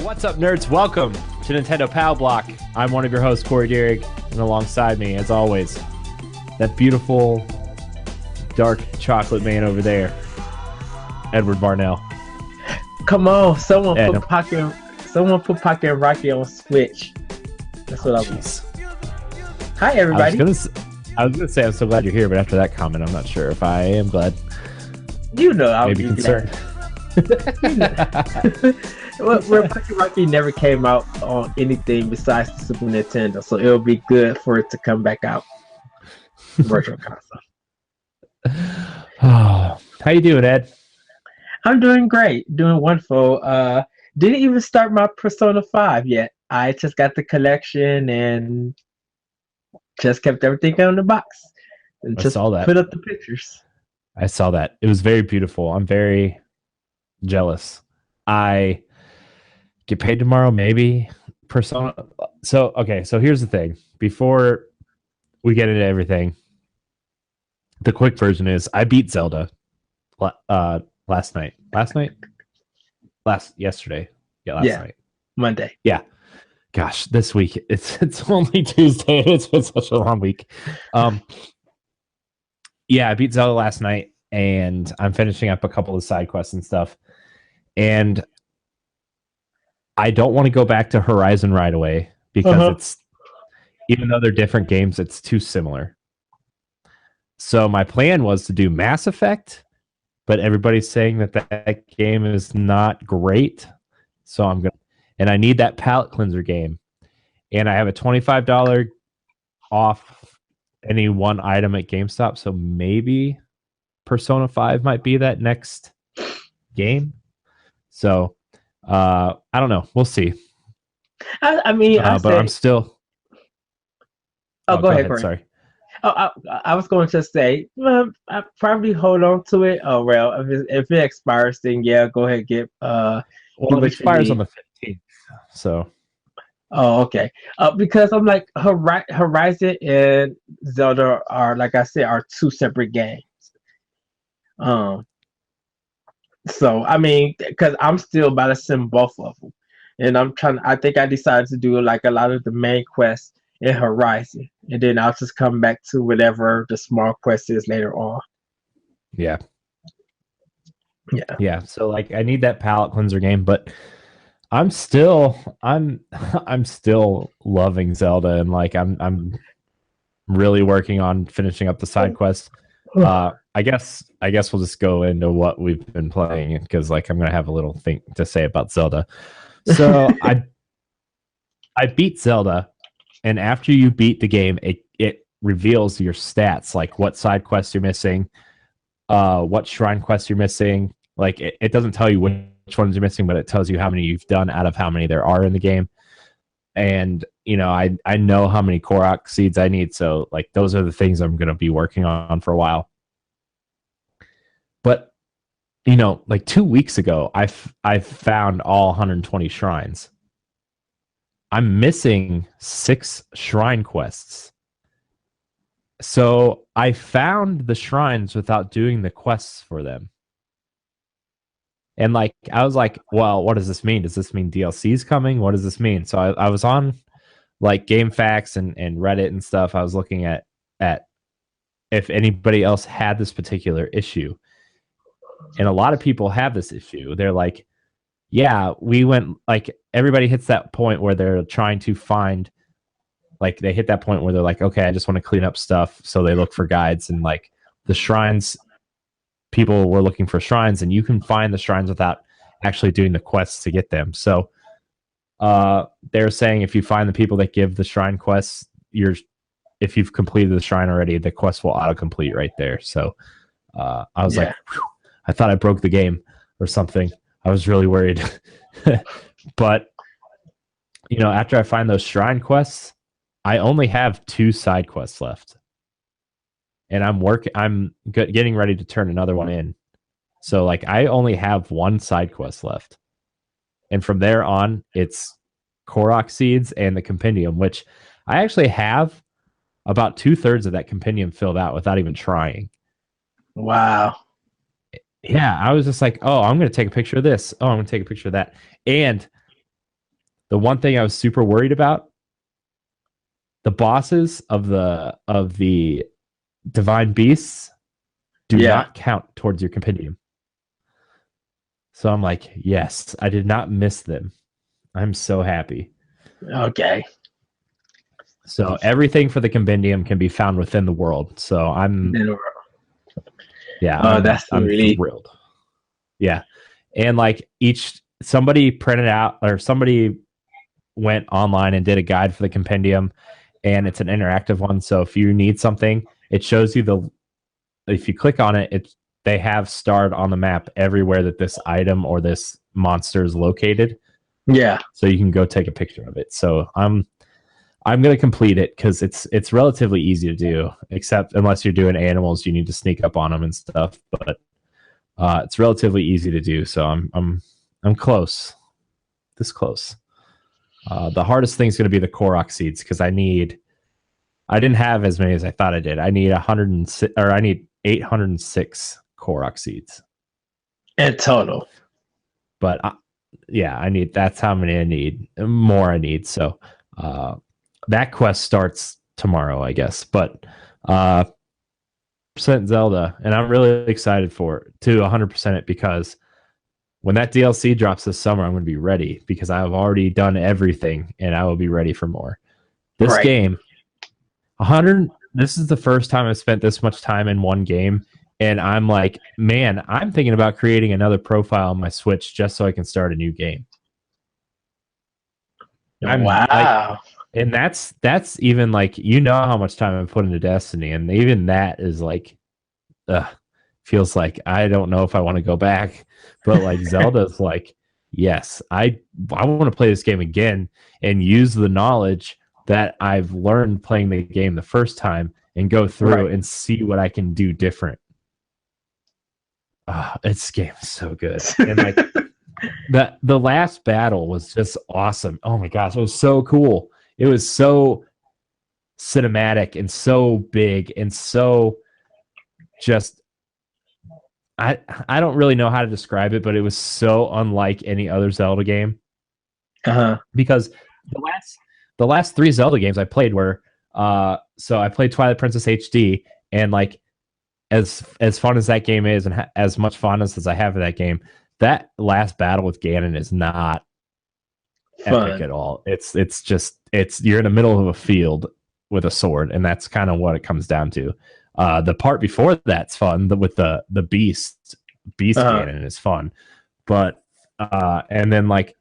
What's up, nerds? Welcome to Nintendo Pow Block. I'm one of your hosts, Corey Dierig, and alongside me, as always, that beautiful dark chocolate man over there, Edward Varnell. Come on, someone Ed. put Pocket and Rocky on Switch. That's what I want. Hi, I everybody. was gonna say I'm so glad you're here, but after that comment, I'm not sure if I am glad. You know, I'll Maybe be concerned. Where Pocket Rocky never came out on anything besides the Super Nintendo, so it'll be good for it to come back out. Virtual console. Oh, how you doing, Ed? I'm doing great, doing wonderful. Didn't even start my Persona 5 yet. I just got the collection and just kept everything in the box and I just saw that. put up the pictures. I saw that. It was very beautiful. I'm very jealous. I get paid tomorrow, maybe. Persona. So here's the thing. Before we get into everything, the quick version is I beat Zelda yesterday. Yeah, last night. Monday. Yeah. Gosh, this week it's only Tuesday. It's been such a long week. Yeah, I beat Zelda last night, and I'm finishing up a couple of side quests and stuff. And I don't want to go back to Horizon right away because it's, even though they're different games, it's too similar. So my plan was to do Mass Effect, but everybody's saying that game is not great. So and I need that palate cleanser game. And I have a $25 off any one item at GameStop. So maybe Persona 5 might be that next game. So I don't know. We'll see. I mean, but I'm still. Go ahead. Sorry. I was going to say, well, I probably hold on to it. Oh well, if it expires, then yeah, go ahead and get. Well, it expires on the 15th. So. Oh, okay. Because I'm like Horizon and Zelda are, like I said, are two separate games. So I mean, because I'm still about to sim both of them, and I think I decided to do like a lot of the main quests in Horizon, and then I'll just come back to whatever the small quest is later on. Yeah. So like, I need that palate cleanser game, but I'm still loving Zelda, and like I'm really working on finishing up the side quests. I guess we'll just go into what we've been playing, because like I'm gonna have a little thing to say about Zelda. So I beat Zelda, and after you beat the game, it reveals your stats, like what side quests you're missing, what shrine quests you're missing. Like it doesn't tell you which ones you're missing, but it tells you how many you've done out of how many there are in the game. And you know, I know how many Korok seeds I need, so like those are the things I'm going to be working on for a while. But you know, like 2 weeks ago, I've found all 120 shrines. I'm missing 6 shrine quests. So I found the shrines without doing the quests for them. And like, I was like, well, what does this mean? Does this mean DLC's coming? What does this mean? So I was on like GameFAQs and Reddit and stuff. I was looking at if anybody else had this particular issue. And a lot of people have this issue. They're like, yeah, we went, like, everybody hits that point where they're trying to find, like, they hit that point where they're like, okay, I just want to clean up stuff. So they look for guides, and like the shrines, people were looking for shrines, and you can find the shrines without actually doing the quests to get them. So they're saying if you find the people that give the shrine quests, if you've completed the shrine already, the quest will autocomplete right there. So I was like, whew, I thought I broke the game or something. I was really worried. But you know, after I find those shrine quests, I only have 2 side quests left. And I'm getting ready to turn another one in. So like, I only have 1 side quest left. And from there on, it's Korok seeds and the compendium, which I actually have about 2/3 of that compendium filled out without even trying. Wow. Yeah, I was just like, oh, I'm going to take a picture of this. Oh, I'm going to take a picture of that. And the one thing I was super worried about, the bosses of the divine beasts do not count towards your compendium. So I'm like, yes, I did not miss them. I'm so happy. Okay. So everything for the compendium can be found within the world. So I'm I'm really thrilled. Yeah. And like somebody printed out, or somebody went online and did a guide for the compendium, and it's an interactive one. So if you need something, it shows you if you click on it, they have starred on the map everywhere that this item or this monster is located. Yeah. So you can go take a picture of it. So I'm going to complete it because it's relatively easy to do, except unless you're doing animals, you need to sneak up on them and stuff. But it's relatively easy to do. So I'm close, this close. The hardest thing is going to be the Korok seeds because I didn't have as many as I thought I did. I need 106, or I need 806 Korok seeds in total. But that's how many I need. More I need. So that quest starts tomorrow, I guess. But percent Zelda, and I'm really excited to 100% it, because when that DLC drops this summer, I'm going to be ready because I have already done everything and I will be ready for more. This game, 100. This is the first time I've spent this much time in one game, and I'm like, man, I'm thinking about creating another profile on my Switch just so I can start a new game. Wow. And that's even like, how much time I've put into Destiny, and even that is like, feels like I don't know if I want to go back. But like Zelda's like, yes, I want to play this game again and use the knowledge that I've learned playing the game the first time and go through and see what I can do different. This game is so good. And like the last battle was just awesome. Oh my gosh, it was so cool. It was so cinematic and so big and so just, I don't really know how to describe it, but it was so unlike any other Zelda game. Because the last 3 Zelda games I played were so I played Twilight Princess HD, and like as fun as that game is, and as much fondness as I have for that game, that last battle with Ganon is not epic at all. It's you're in the middle of a field with a sword, and that's kind of what it comes down to. The part before that's fun, with the beast Ganon is fun, but and then like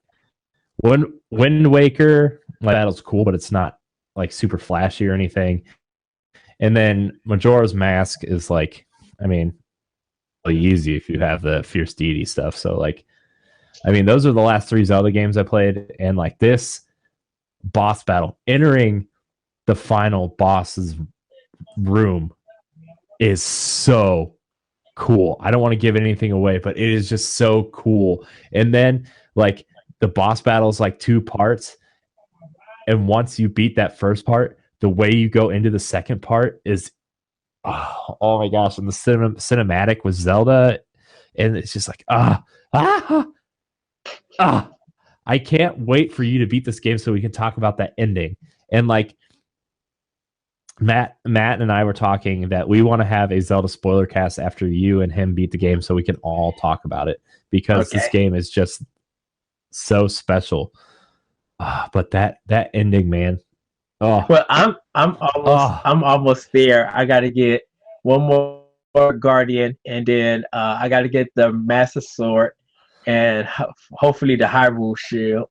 Wind Waker, like, battle's cool, but it's not like super flashy or anything. And then Majora's Mask is like, I mean, really easy if you have the Fierce Deity stuff. So like, I mean, those are the last 3 Zelda games I played, and like this boss battle, entering the final boss's room, is so cool. I don't want to give anything away, but it is just so cool. And then like the boss battle is like 2 parts, and once you beat that first part, the way you go into the second part is oh my gosh. And the cinematic with Zelda, and it's just like I can't wait for you to beat this game so we can talk about that ending. And like Matt and I were talking that we want to have a Zelda spoiler cast after you and him beat the game so we can all talk about it, because this game is just so special. But that ending, man. Well, I'm almost there. I got to get one more Guardian, and then I got to get the Master Sword, and hopefully the Hyrule Shield,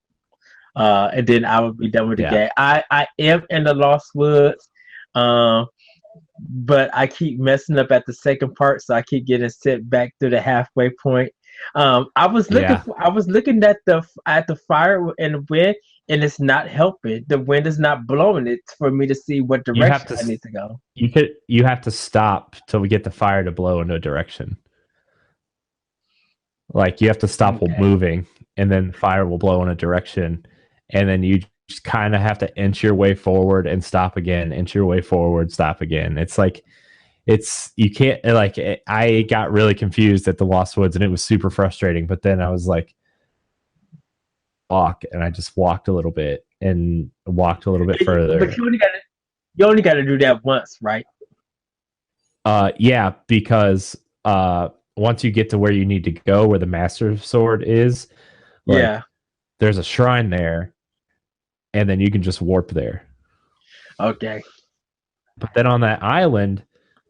and then I will be done with the game. I am in the Lost Woods, but I keep messing up at the second part, so I keep getting sent back to the halfway point. I was looking at the fire and the wind, and it's not helping. The wind is not blowing it for me to see what direction I need to go. You have to stop till we get the fire to blow in a direction. Like you have to stop moving, and then fire will blow in a direction, and then you just kind of have to inch your way forward and stop again, inch your way forward, stop again. It's like you can't, like, I got really confused at the Lost Woods, and it was super frustrating. But then I was like, walk, and I just walked a little bit and walked a little bit further. But you only gotta do that once, right? Yeah, because once you get to where you need to go, where the Master Sword is, like, Yeah. there's a shrine there, and then you can just warp there. Okay. But then on that island,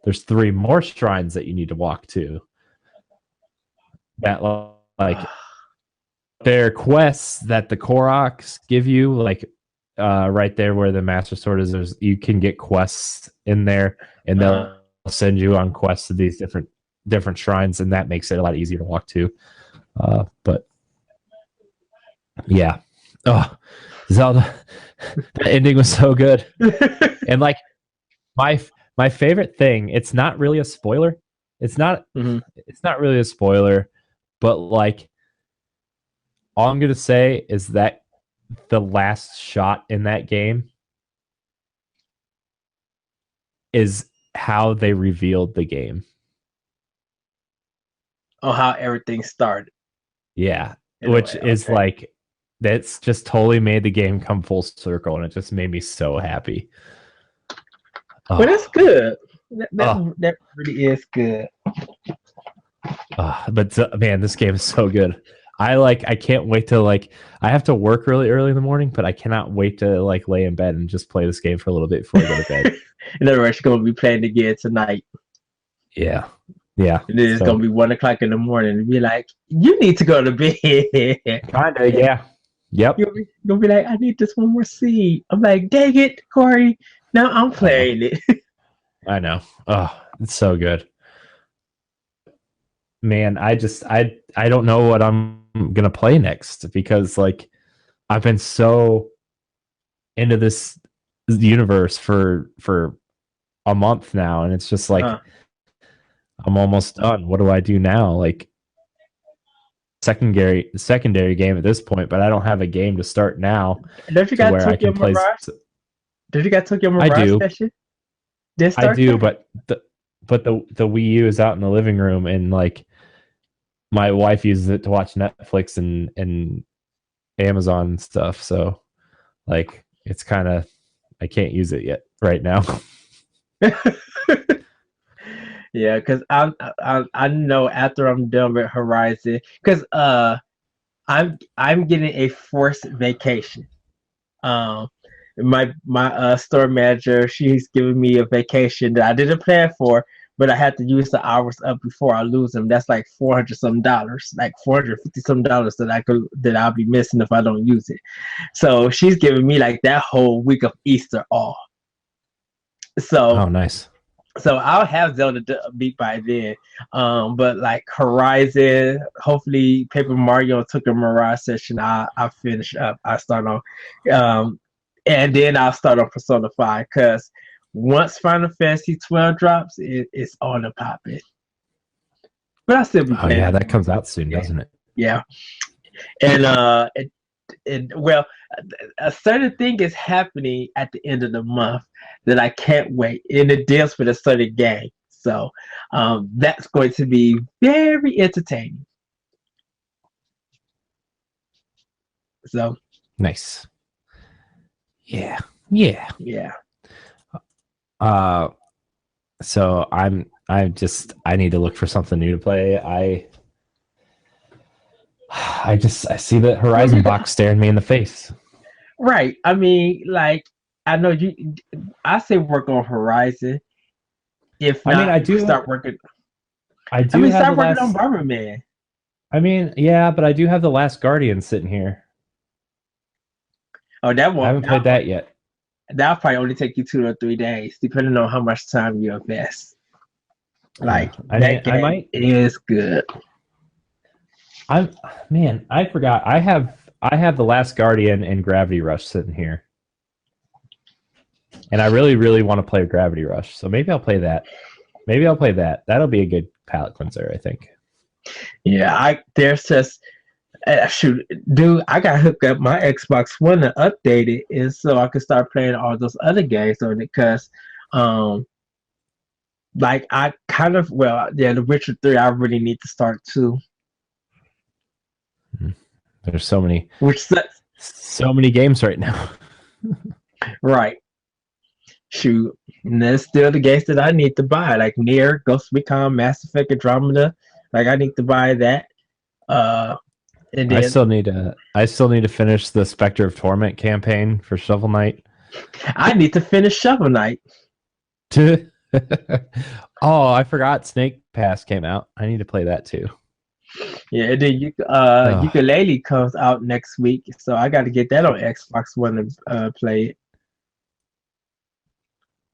there's 3 more shrines that you need to walk to. That like they're quests that the Koroks give you, like right there where the Master Sword is. You can get quests in there, and they'll send you on quests to these different shrines, and that makes it a lot easier to walk to. But yeah, Zelda, the ending was so good, and like my favorite thing. It's not really a spoiler. It's not. It's not really a spoiler, but like, all I'm gonna say is that the last shot in that game is how they revealed the game. Oh, how everything started. Yeah, which is like, that's just totally made the game come full circle, and it just made me so happy. Well, that's good. That really is good. But man, this game is so good. I can't wait to I have to work really early in the morning, but I cannot wait to lay in bed and just play this game for a little bit before I go to bed. In other words, you're gonna be playing again tonight. Yeah. And then it's gonna be 1 o'clock in the morning and be like, you need to go to bed. Kinda, yeah. Yep. You'll be like, I need this one more seed. I'm like, dang it, Corey. Now I'm playing it. I know. Oh, it's so good. Man, I don't know what I'm gonna play next, because I've been so into this universe for a month now, and it's just I'm almost done. What do I do now? Secondary game at this point, but I don't have a game to start now. Don't you got Tokyo Mirage? Did you got Tokyo Mirage? I do. Session? I do, but the Wii U is out in the living room, and my wife uses it to watch Netflix and Amazon and stuff. So it's kind of, I can't use it yet right now. Yeah, because I know after I'm done with Horizon, because I'm getting a forced vacation. My store manager, she's giving me a vacation that I didn't plan for, but I had to use the hours up before I lose them. That's like $400 some, like $450 some that I'll be missing if I don't use it. So she's giving me that whole week of Easter off. So oh, nice. So I'll have Zelda beat by then. But Horizon, hopefully Paper Mario Tokyo Mirage Session, I'll finish up. I start on, and then I'll start on Persona 5, because once Final Fantasy 12 drops, it's on the popping. But I'll still be playing. Oh yeah, that comes out soon, doesn't it? Yeah. And well, a certain thing is happening at the end of the month that I can't wait, and it deals with a certain game. So that's going to be very entertaining. So nice. Yeah. So I need to look for something new to play. I see the Horizon box staring me in the face. Right. I mean, I know I say work on Horizon. If not, I do start working. Start working on Bomberman. I mean, yeah, but I do have the Last Guardian sitting here. Oh, that one. I haven't played that yet. That'll probably only take you 2 or 3 days, depending on how much time you invest. That game is good. I forgot. I have the Last Guardian and Gravity Rush sitting here, and I really, really want to play Gravity Rush. So maybe I'll play that. That'll be a good palate cleanser, I think. Yeah, there's just shoot, dude. I got hooked up my Xbox One to update it, and so I could start playing all those other games on it. Because, I kind of The Witcher 3. I really need to start too. There's so many, which sucks. so many games right now. Right. Shoot. And there's still the games that I need to buy, like Nier, Ghost Recon, Mass Effect, Andromeda. Like I need to buy that. And I then still need to finish the Spectre of Torment campaign for Shovel Knight. I need to finish Shovel Knight. Oh, I forgot Snake Pass came out. I need to play that too. Yeah, and then Ukulele comes out next week, so I got to get that on Xbox One to play it.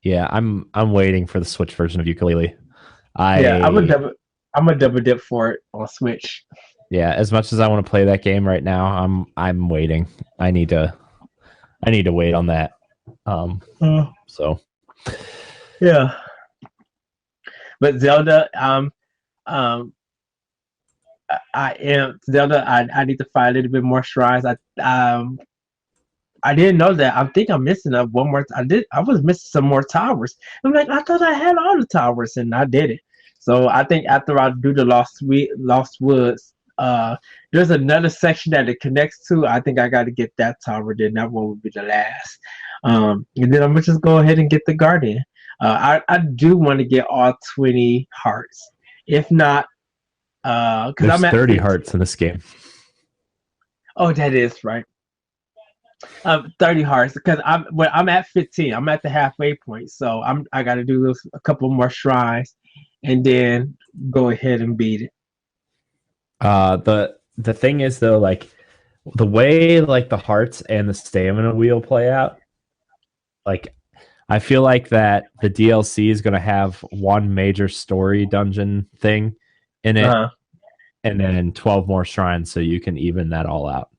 Yeah, I'm waiting for the Switch version of Ukulele. I'm a double dip for it on Switch. Yeah, as much as I want to play that game right now, I'm waiting. I need to wait on that. So yeah. But Zelda, I need to find a little bit more shrines. I didn't know that. I think I'm missing one more. I was missing some more towers. I'm like, I thought I had all the towers, and I did it. So I think after I do the Lost Woods, there's another section that it connects to. I think I got to get that tower. Then that one will be the last. And then I'm gonna just go ahead and get the Guardian. I do want to get all 20 hearts. If not, because there's I'm at 30 hearts in this game. Oh, that is right. 30 hearts because I'm at 15. I'm at the halfway point, so I got to do a couple more shrines, and then go ahead and beat it. The thing is though, like the way like the hearts and the stamina wheel play out, like I feel like that the DLC is going to have one major story dungeon thing in it, and then 12 more shrines, so you can even that all out.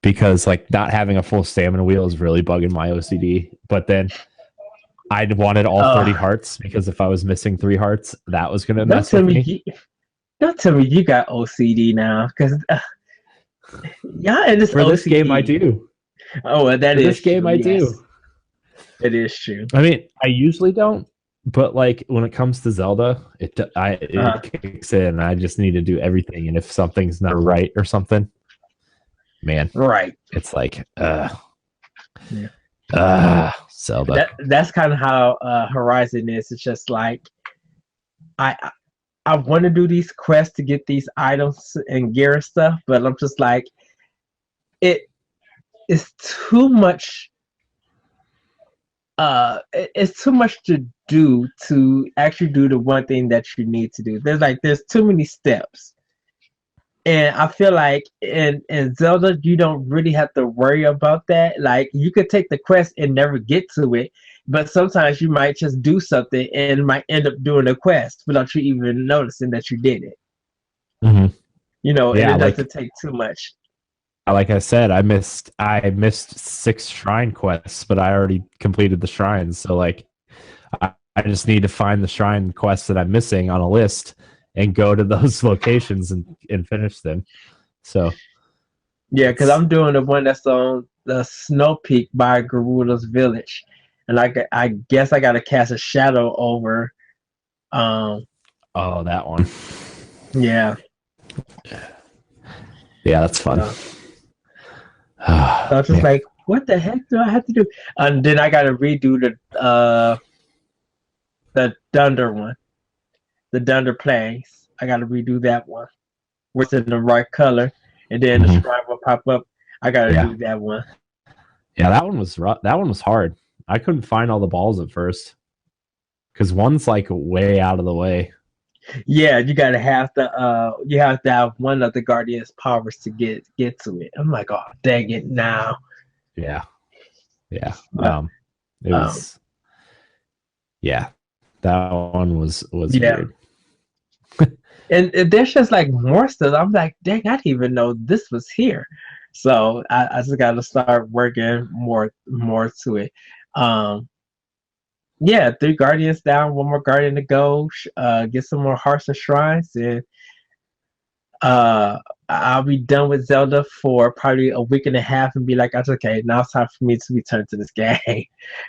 Because like not having a full stamina wheel is really bugging my OCD. But then I wanted all 30 hearts because if I was missing 3 hearts, that was going to mess with me. Don't tell me you got OCD now, because yeah, in this for this game I do. Oh, well, that for is this game true, I yes. do. It is true. I mean, I usually don't, but like when it comes to Zelda, it kicks in. I just need to do everything, and if something's not right or something, man, right, it's like Zelda. That's kind of how Horizon is. It's just like I want to do these quests to get these items and gear and stuff, but I'm just like, it's too much. It's too much to do to actually do the one thing that you need to do. There's too many steps. And I feel like in Zelda, you don't really have to worry about that. Like, you could take the quest and never get to it, but sometimes you might just do something and might end up doing a quest without you even noticing that you did it. Mm-hmm. You know, and it doesn't take too much. Like I said, I missed 6 shrine quests, but I already completed the shrines. So like, I just need to find the shrine quests that I'm missing on a list and go to those locations and finish them. So yeah, because I'm doing the one that's on the Snow Peak by Garuda's Village, and I guess I got to cast a shadow over. Oh, that one. Yeah. Yeah, that's fun. So I was just like, what the heck do I have to do? And then I got to redo the Dunder one. The Dunder Plains. I got to redo that one. Which in the right color. And then the shrine will pop up. I got to do that one. Yeah, that one was rough. That one was hard. I couldn't find all the balls at first. Because one's like way out of the way. Yeah, you gotta have to have one of the Guardian's powers to get to it. I'm like, oh dang it now. Yeah. It was that one was weird. and there's just like more stuff. I'm like, dang, I didn't even know this was here. So I just gotta start working more to it. Yeah, 3 Guardians down, 1 more Guardian to go. Get some more hearts and shrines, and I'll be done with Zelda for probably a week and a half, and be like, that's okay. Now it's time for me to return to this game,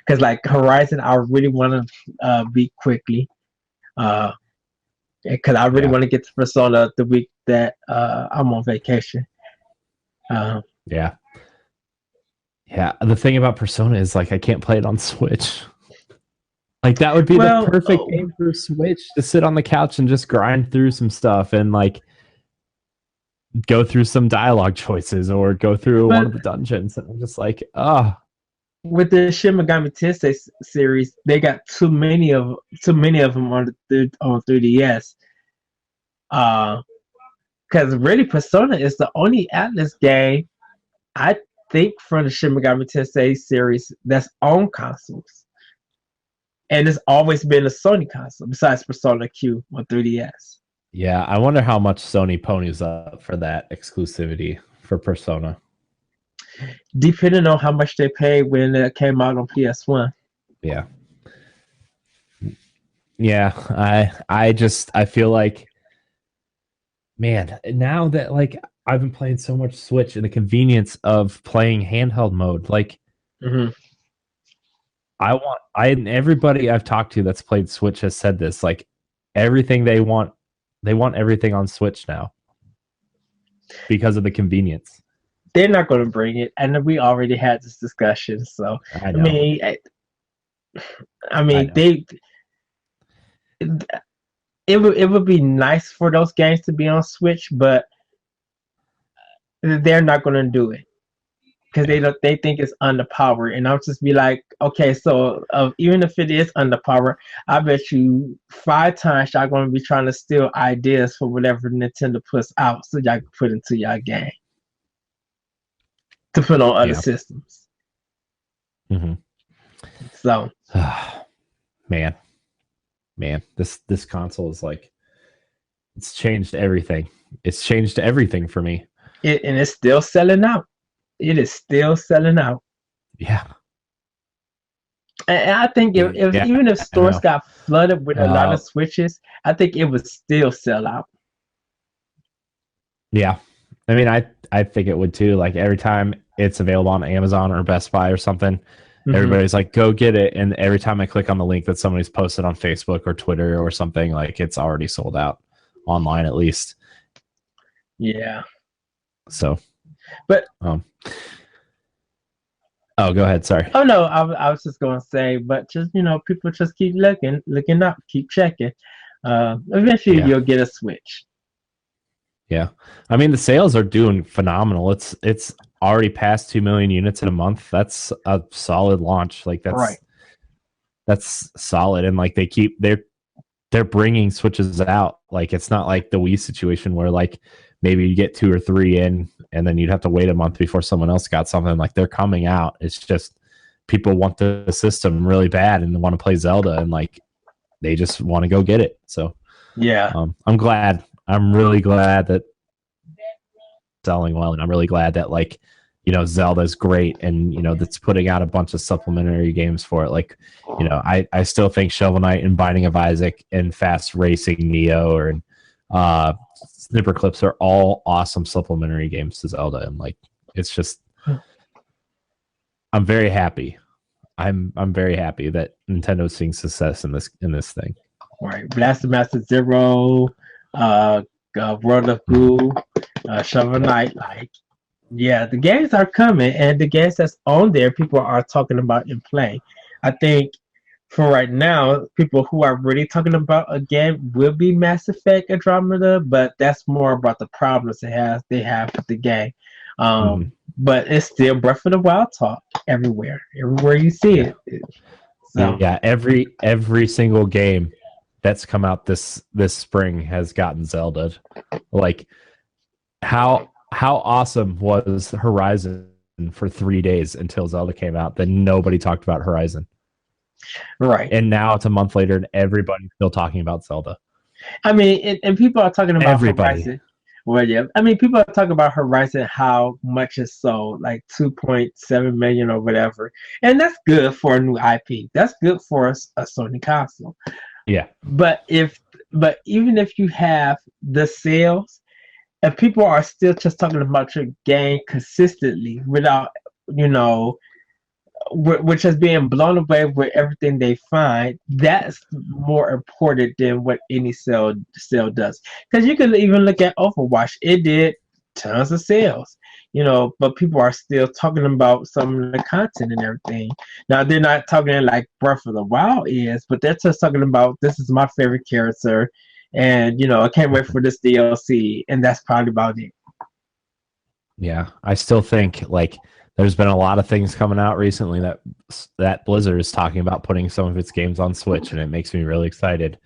because like Horizon, I really want to beat quickly. because I really Yeah. want to get to Persona the week that I'm on vacation. Yeah. Yeah. The thing about Persona is like I can't play it on Switch. Like that would be the Well, perfect game for Switch to sit on the couch and just grind through some stuff and like go through some dialogue choices or go through one but of the dungeons. And I'm just like, oh, with the Shin Megami Tensei series, they got too many of them on 3DS. Because really, Persona is the only Atlas game I think from the Shin Megami Tensei series that's on consoles, and it's always been a Sony console besides Persona Q on 3DS. yeah. I wonder how much Sony ponies up for that exclusivity for Persona. Depending on how much they paid when it came out on PS1. Yeah. Yeah. I feel like, man, now that like I've been playing so much Switch and the convenience of playing handheld mode, like Mm-hmm. and everybody I've talked to that's played Switch has said this, like everything they want everything on Switch now because of the convenience. They're not going to bring it, and we already had this discussion. So I I know. mean, I mean, know. they it would be nice for those games to be on Switch, but they're not going to do it because they think it's underpowered. And I'll just be like, okay, so even if it is underpowered, I bet you 5 times y'all going to be trying to steal ideas for whatever Nintendo puts out, so y'all can put into y'all game to put on other systems. Mm-hmm. So, man, this console is like, it's changed everything. It's changed everything for me. and it's still selling out. It is still selling out. Yeah. And I think even if stores got flooded with a lot of Switches, I think it would still sell out. Yeah. I mean, I think it would too. Like every time it's available on Amazon or Best Buy or something, everybody's like, go get it. And every time I click on the link that somebody's posted on Facebook or Twitter or something, like it's already sold out online at least. Yeah. So, but oh, go ahead. Sorry. Oh no, I was just gonna say, but just people just keep looking up, keep checking. Eventually you'll get a Switch. Yeah, I mean the sales are doing phenomenal. It's already past 2 million units in a month. That's a solid launch. Like that's right. That's solid, and like they're bringing Switches out. Like it's not like the Wii situation where like maybe you get 2 or 3 in and then you'd have to wait a month before someone else got something. Like they're coming out. It's just people want the system really bad and want to play Zelda, and like they just want to go get it. So yeah, I'm glad. I'm really glad that selling well, and I'm really glad that like Zelda's great, and that's putting out a bunch of supplementary games for it. Like I still think Shovel Knight and Binding of Isaac and Fast Racing Neo or Snipper Clips are all awesome supplementary games to Zelda, and like it's just I'm very happy. I'm very happy that Nintendo's seeing success in this thing. Right, Blaster Master Zero, World of Goo, Shovel Knight, like yeah, the games are coming, and the games that's on there, people are talking about and playing. I think for right now, people who are really talking about a game will be Mass Effect Andromeda, but that's more about the problems they have with the game. But it's still Breath of the Wild talk everywhere you see it. So. Yeah, every single game that's come out this spring has gotten Zelda. Like how awesome was Horizon for 3 days until Zelda came out? Then nobody talked about Horizon. Right. And now it's a month later and everybody's still talking about Zelda. I mean, and people are talking about Horizon. Well, yeah. I mean, people are talking about Horizon, how much is sold, like 2.7 million or whatever. And that's good for a new IP. That's good for a Sony console. Yeah. But even if you have the sales, and people are still just talking about your game consistently without, which is being blown away with everything they find. That's more important than what any cell does. Because you can even look at Overwatch; it did tons of sales, but people are still talking about some of the content and everything. Now they're not talking like Breath of the Wild is, but they're just talking about this is my favorite character, and I can't wait for this DLC, and that's probably about it. Yeah, I still think like there's been a lot of things coming out recently that Blizzard is talking about putting some of its games on Switch, and it makes me really excited.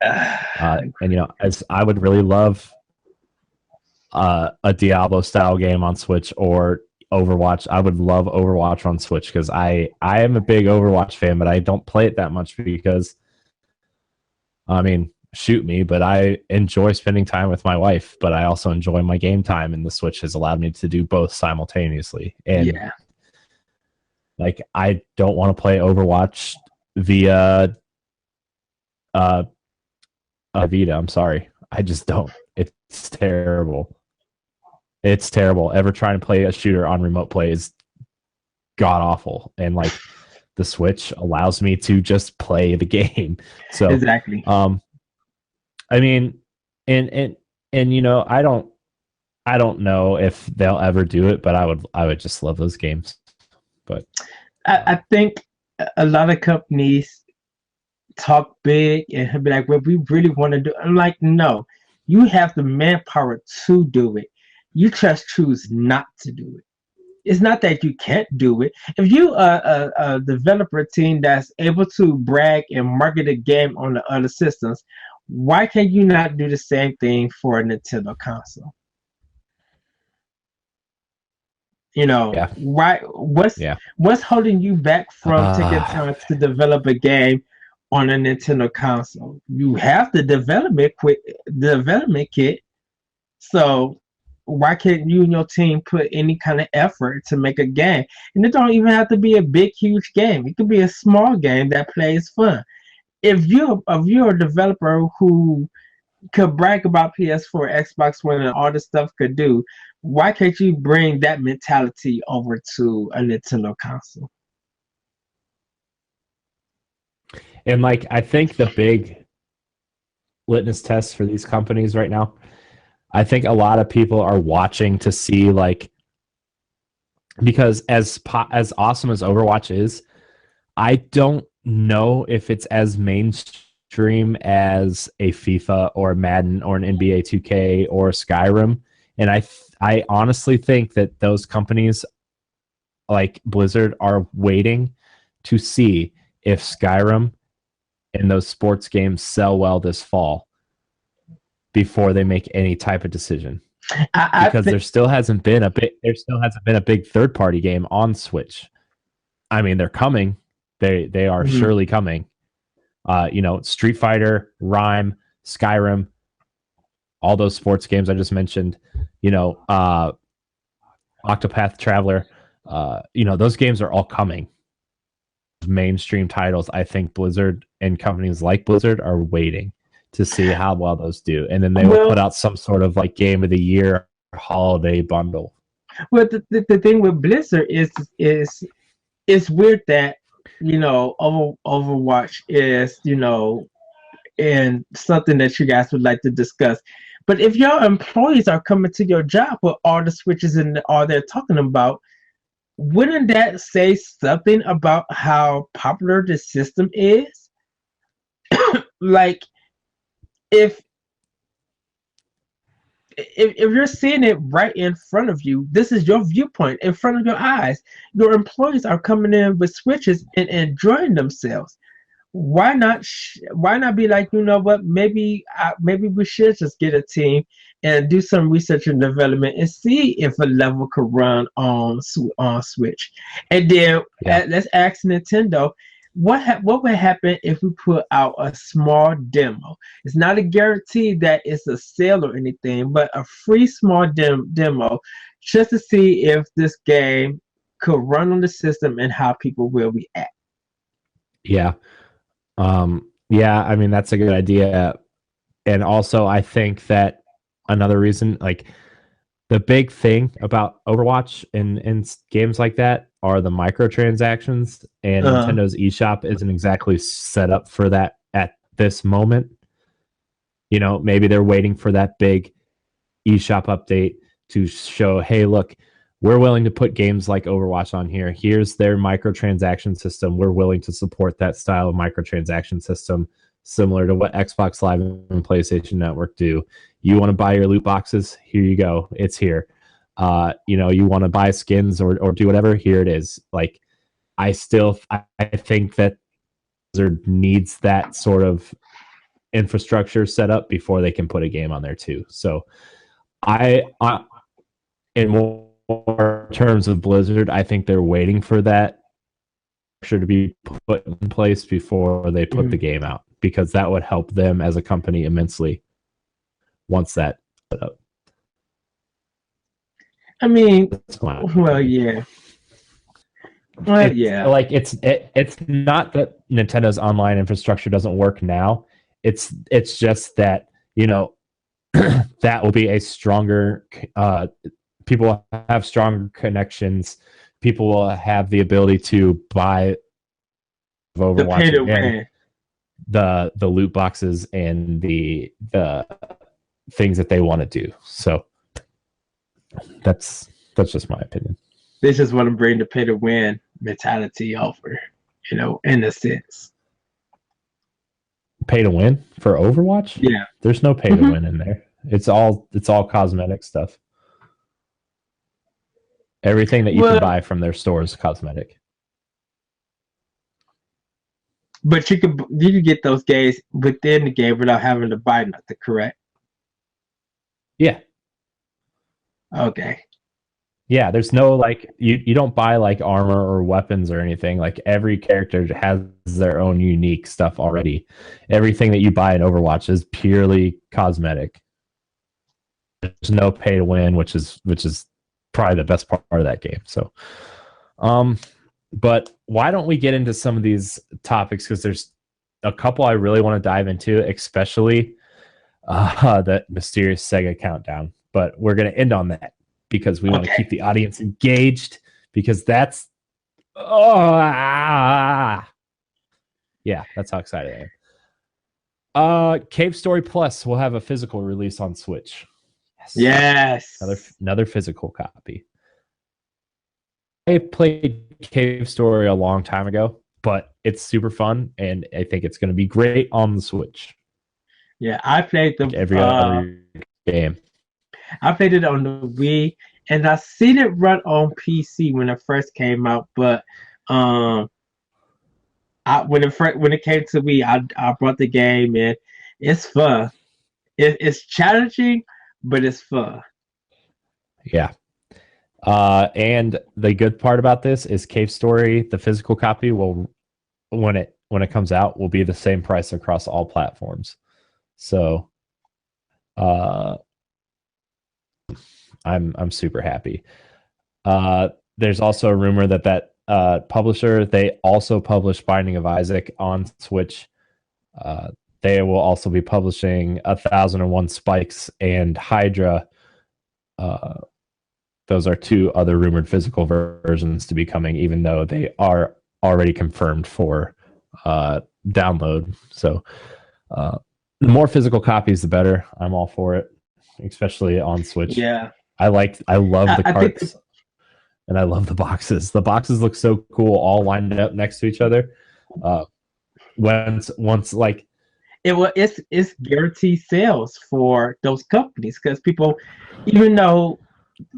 And as I would really love a Diablo style game on Switch or Overwatch. I would love Overwatch on Switch because I am a big Overwatch fan, but I don't play it that much because, I mean, shoot me, but I enjoy spending time with my wife, but I also enjoy my game time, and the Switch has allowed me to do both simultaneously. And Yeah. like, I don't want to play Overwatch via Vita. I'm sorry, I just don't. It's terrible. It's terrible. Ever trying to play a shooter on remote play is god awful, and like the Switch allows me to just play the game. So Exactly. I mean, and I don't know if they'll ever do it, but I would just love those games. But I think a lot of companies talk big and be like, well, we really want to do it. I'm like, no, you have the manpower to do it. You just choose not to do it. It's not that you can't do it. If you are a developer team that's able to brag and market a game on the other systems, why can you not do the same thing for a Nintendo console? yeah, Why? yeah. What's holding you back from taking time to develop a game on a Nintendo console? You have the development kit, so why can't you and your team put any kind of effort to make a game? And it don't even have to be a big, huge game. It could be a small game that plays fun. If you're a developer who could brag about PS4, Xbox One, and all the stuff could do, why can't you bring that mentality over to a Nintendo console? And like I think the big litmus test for these companies right now, I think a lot of people are watching to see like, because as awesome as Overwatch is, I don't know if it's as mainstream as a FIFA or Madden or an NBA 2K or Skyrim. And I honestly think that those companies like Blizzard are waiting to see if Skyrim and those sports games sell well this fall before they make any type of decision. Because there still hasn't been a big third party game on Switch. I mean, they're coming. They are surely coming. Street Fighter, Rhyme, Skyrim, all those sports games I just mentioned. Octopath Traveler. Those games are all coming. Mainstream titles. I think Blizzard and companies like Blizzard are waiting to see how well those do, and then they will put out some sort of like game of the year holiday bundle. Well, the thing with Blizzard is it's weird that Overwatch is and something that you guys would like to discuss. But if your employees are coming to your job with all the switches and all they're talking about, wouldn't that say something about how popular the system is? Like, if you're seeing it right in front of you, this is your viewpoint in front of your eyes. Your employees are coming in with switches and enjoying themselves. Why not? Why not be like, you know what? Maybe we should just get a team and do some research and development and see if a level could run on Switch. And then let's ask Nintendo, what would happen if we put out a small demo? It's not a guarantee that it's a sale or anything, but a free small demo just to see if this game could run on the system and how people will react. Yeah. I mean, that's a good idea. And also, I think that another reason, like, The big thing about Overwatch and games like that are the microtransactions, and Uh, Nintendo's eShop isn't exactly set up for that at this moment. You know, maybe they're waiting for that big eShop update to show, hey, look, we're willing to put games like Overwatch on here. Here's their microtransaction system. We're willing to support that style of microtransaction system, similar to what Xbox Live and PlayStation Network do. You want to buy your loot boxes? Here you go. It's here. You know, you want to buy skins or do whatever? Here it is. Like, I think that Blizzard needs that sort of infrastructure set up before they can put a game on there too. So I in more terms of Blizzard, I think they're waiting for that to be put in place before they put the game out, because that would help them as a company immensely once that set up. I mean, well, yeah. Well, yeah. Like it's not that Nintendo's online infrastructure doesn't work now. It's just that, you know, that will be a stronger people will have stronger connections. People will have the ability to buy Overwatch and the loot boxes and the things that they want to do. So that's just my opinion. They just want to bring the pay to win mentality over, you know, in a sense. Pay to win for Overwatch? Yeah. There's no pay to win in there. It's all cosmetic stuff. Everything that you can buy from their store is cosmetic. But you can get those games within the game without having to buy nothing, correct? Yeah. Okay. Yeah, there's no like you don't buy like armor or weapons or anything. Like every character has their own unique stuff already. Everything that you buy in Overwatch is purely cosmetic. There's no pay to win, which is probably the best part of that game. So but why don't we get into some of these topics, because there's a couple I really want to dive into, especially that mysterious Sega countdown. But we're going to end on that because we want to keep the audience engaged, because that's yeah, that's how excited I am. Cave Story Plus will have a physical release on Switch. Yes. Another physical copy. I played Cave Story a long time ago, but it's super fun, and I think it's going to be great on the Switch. Yeah, I played the every other game. I played it on the Wii, and I seen it run on PC when it first came out. But when it came to Wii, I brought the game, and it's fun. It's challenging, but it's fun. Yeah. And the good part about this is Cave Story, the physical copy, will when it comes out, will be the same price across all platforms. So I'm super happy. There's also a rumor that publisher, they also publish Binding of Isaac on Switch. They will also be publishing 1001 Spikes and Hydra. Those are two other rumored physical versions to be coming, even though they are already confirmed for download. So the more physical copies, the better. I'm all for it, especially on Switch. Yeah. I love the carts, and I love the boxes. The boxes look so cool, all lined up next to each other. Once like it's guaranteed sales for those companies, because people, even though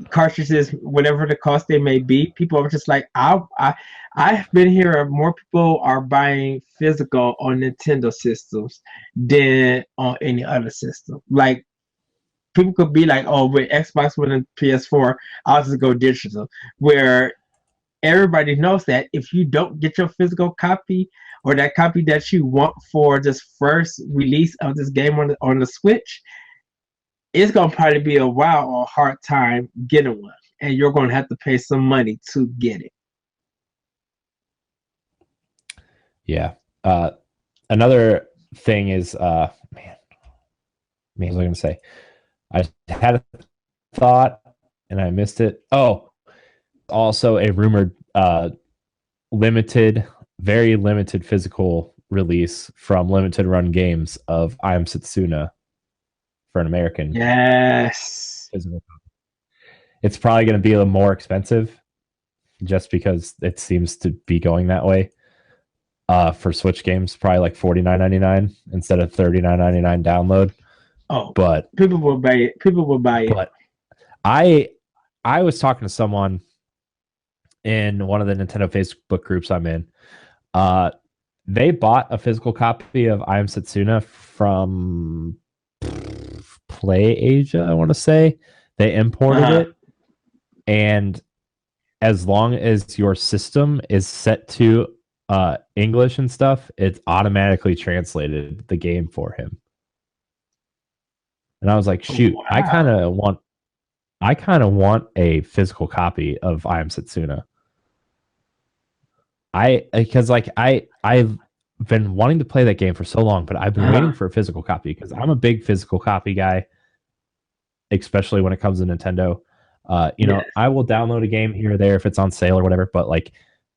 cartridges, whatever the cost they may be, people are just like, I've been here. More people are buying physical on Nintendo systems than on any other system. Like, people could be like, oh, with Xbox One and PS4, I'll just go digital. Where everybody knows that if you don't get your physical copy, or that copy that you want for this first release of this game on the Switch, it's gonna probably be a while or a hard time getting one, and you're gonna have to pay some money to get it. Yeah. Another thing is, what was I gonna say? I had a thought, and I missed it. Oh, also a rumored limited, very limited physical release from Limited Run Games of I Am Setsuna for an American physical. It's probably going to be a little more expensive just because it seems to be going that way. For Switch games, probably like $49.99 instead of $39.99 download. Oh, but people will buy it. People will buy it. But I was talking to someone in one of the Nintendo Facebook groups I'm in. They bought a physical copy of I Am Setsuna from Play Asia, I want to say. They imported it, and as long as your system is set to English and stuff, it's automatically translated the game for him. And I was like, shoot, wow. I kind of want a physical copy of I Am Setsuna. Because like I've been wanting to play that game for so long, but I've been waiting for a physical copy because I'm a big physical copy guy, especially when it comes to Nintendo. You know, I will download a game here or there if it's on sale or whatever, but like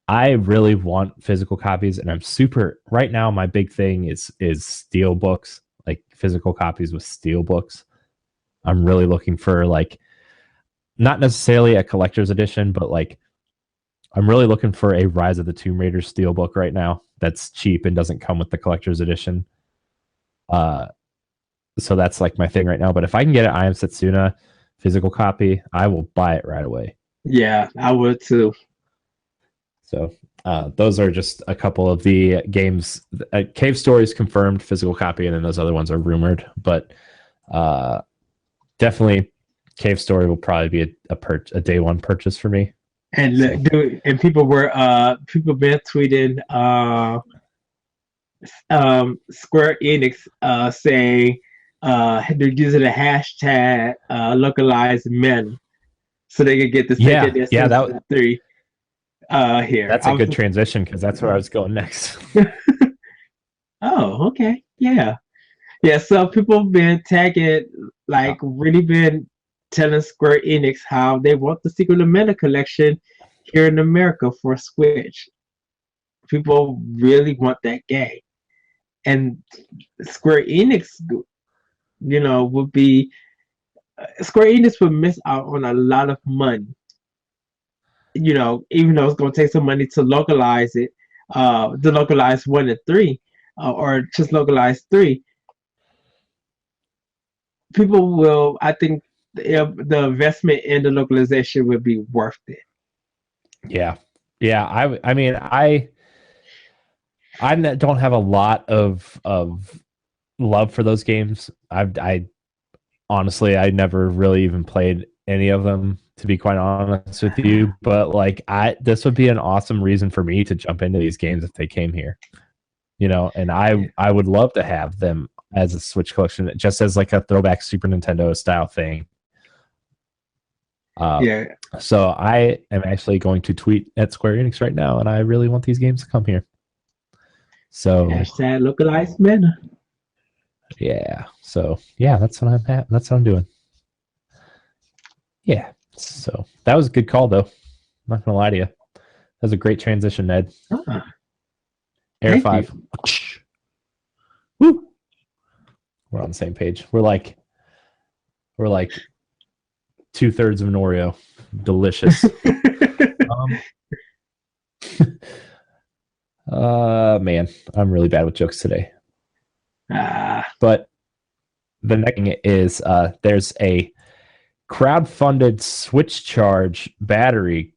I really want physical copies, and I'm super right now. My big thing is steel books, like physical copies with steel books. I'm really looking for like not necessarily a collector's edition, but like I'm really looking for a Rise of the Tomb Raider steelbook right now that's cheap and doesn't come with the collector's edition. So that's like my thing right now. But if I can get an I Am Setsuna physical copy, I will buy it right away. Yeah, I would too. So those are just a couple of the games. Cave Stories confirmed physical copy, and then those other ones are rumored. But definitely, Cave Story will probably be a day one purchase for me. And and people been tweeting Square Enix saying they're using the hashtag localized men so they can get the second that 3 here. That's a good transition because that's where I was going next. Oh, okay. Yeah. So people have been tagging, like really been telling Square Enix how they want the Secret of Mana collection here in America for Switch. People really want that game. And Square Enix, you know, Square Enix would miss out on a lot of money. You know, even though it's going to take some money to localize it, to localize 1 and 3, or just localize 3. People will, I think, the investment in the localization would be worth it. Yeah. I mean, I don't have a lot of love for those games. I honestly, I never really even played any of them, to be quite honest with you. But like, this would be an awesome reason for me to jump into these games if they came here. You know, and I would love to have them as a Switch collection, just as like a throwback Super Nintendo style thing. So I am actually going to tweet at Square Enix right now, and I really want these games to come here. So hashtag localized mana. Yeah. So yeah, that's what I'm at. That's what I'm doing. Yeah. So that was a good call, though. I'm not gonna lie to you. That was a great transition, Ned. Air 5. Woo! We're on the same page. We're like 2/3 of an Oreo. Delicious. Man, I'm really bad with jokes today. But the next thing is there's a crowdfunded Switch Charge battery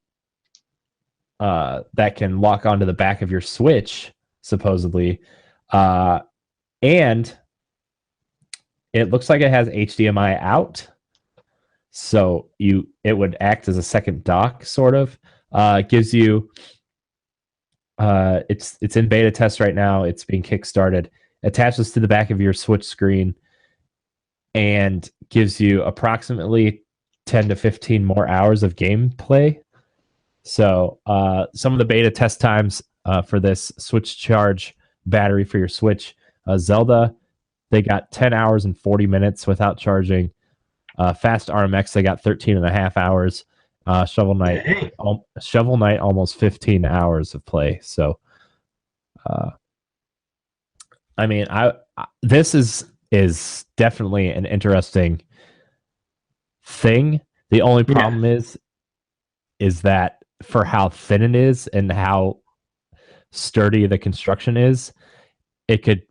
that can lock onto the back of your Switch, supposedly. And it looks like it has HDMI out. So it would act as a second dock, sort of. Gives you it's in beta test right now. It's being kickstarted. Attaches to the back of your Switch screen and gives you approximately 10 to 15 more hours of gameplay. So some of the beta test times for this Switch Charge battery for your Switch, Zelda, they got 10 hours and 40 minutes without charging. Fast RMX, I got 13 and a half hours. Shovel Knight, Shovel Knight, almost 15 hours of play. So, I mean, this is definitely an interesting thing. The only problem is that for how thin it is and how sturdy the construction is, it could,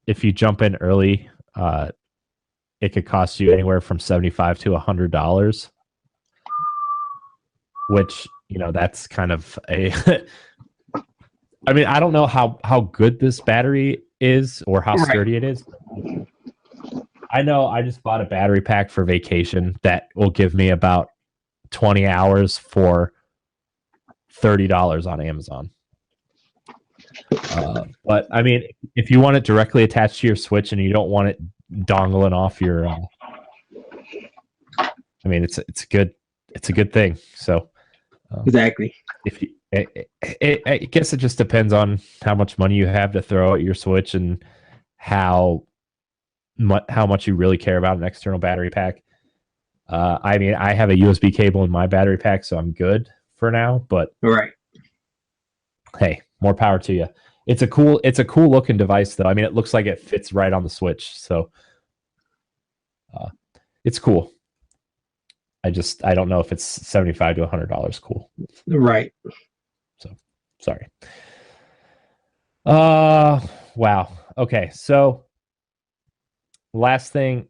if you jump in early, it could cost you anywhere from $75 to $100, which, you know, that's kind of a I mean, I don't know how good this battery is or how sturdy it is. I know I just bought a battery pack for vacation that will give me about 20 hours for $30 on Amazon. But I mean, if you want it directly attached to your Switch and you don't want it dongling off your, I mean, it's a good thing. So exactly. If you, I guess it just depends on how much money you have to throw at your Switch and how much you really care about an external battery pack. I mean, I have a USB cable in my battery pack, so I'm good for now. But hey, more power to you. It's a cool looking device, though. I mean, it looks like it fits right on the Switch, so it's cool. I don't know if it's $75 to $100 cool. Right. So sorry. Wow. Okay, so last thing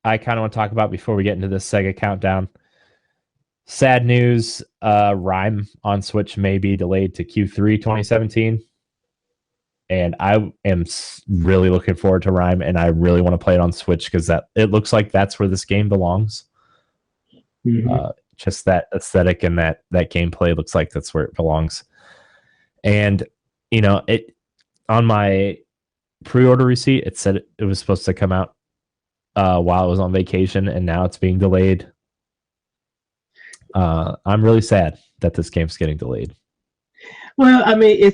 I kind of want to talk about before we get into this Sega countdown. Sad news, Rime on Switch may be delayed to Q3 2017. And I am really looking forward to Rime, and I really want to play it on Switch because it looks like that's where this game belongs. Mm-hmm. Just that aesthetic and that gameplay looks like that's where it belongs. And you know, it on my pre-order receipt, it said it was supposed to come out while I was on vacation, and now it's being delayed. I'm really sad that this game's getting delayed. Well, I mean,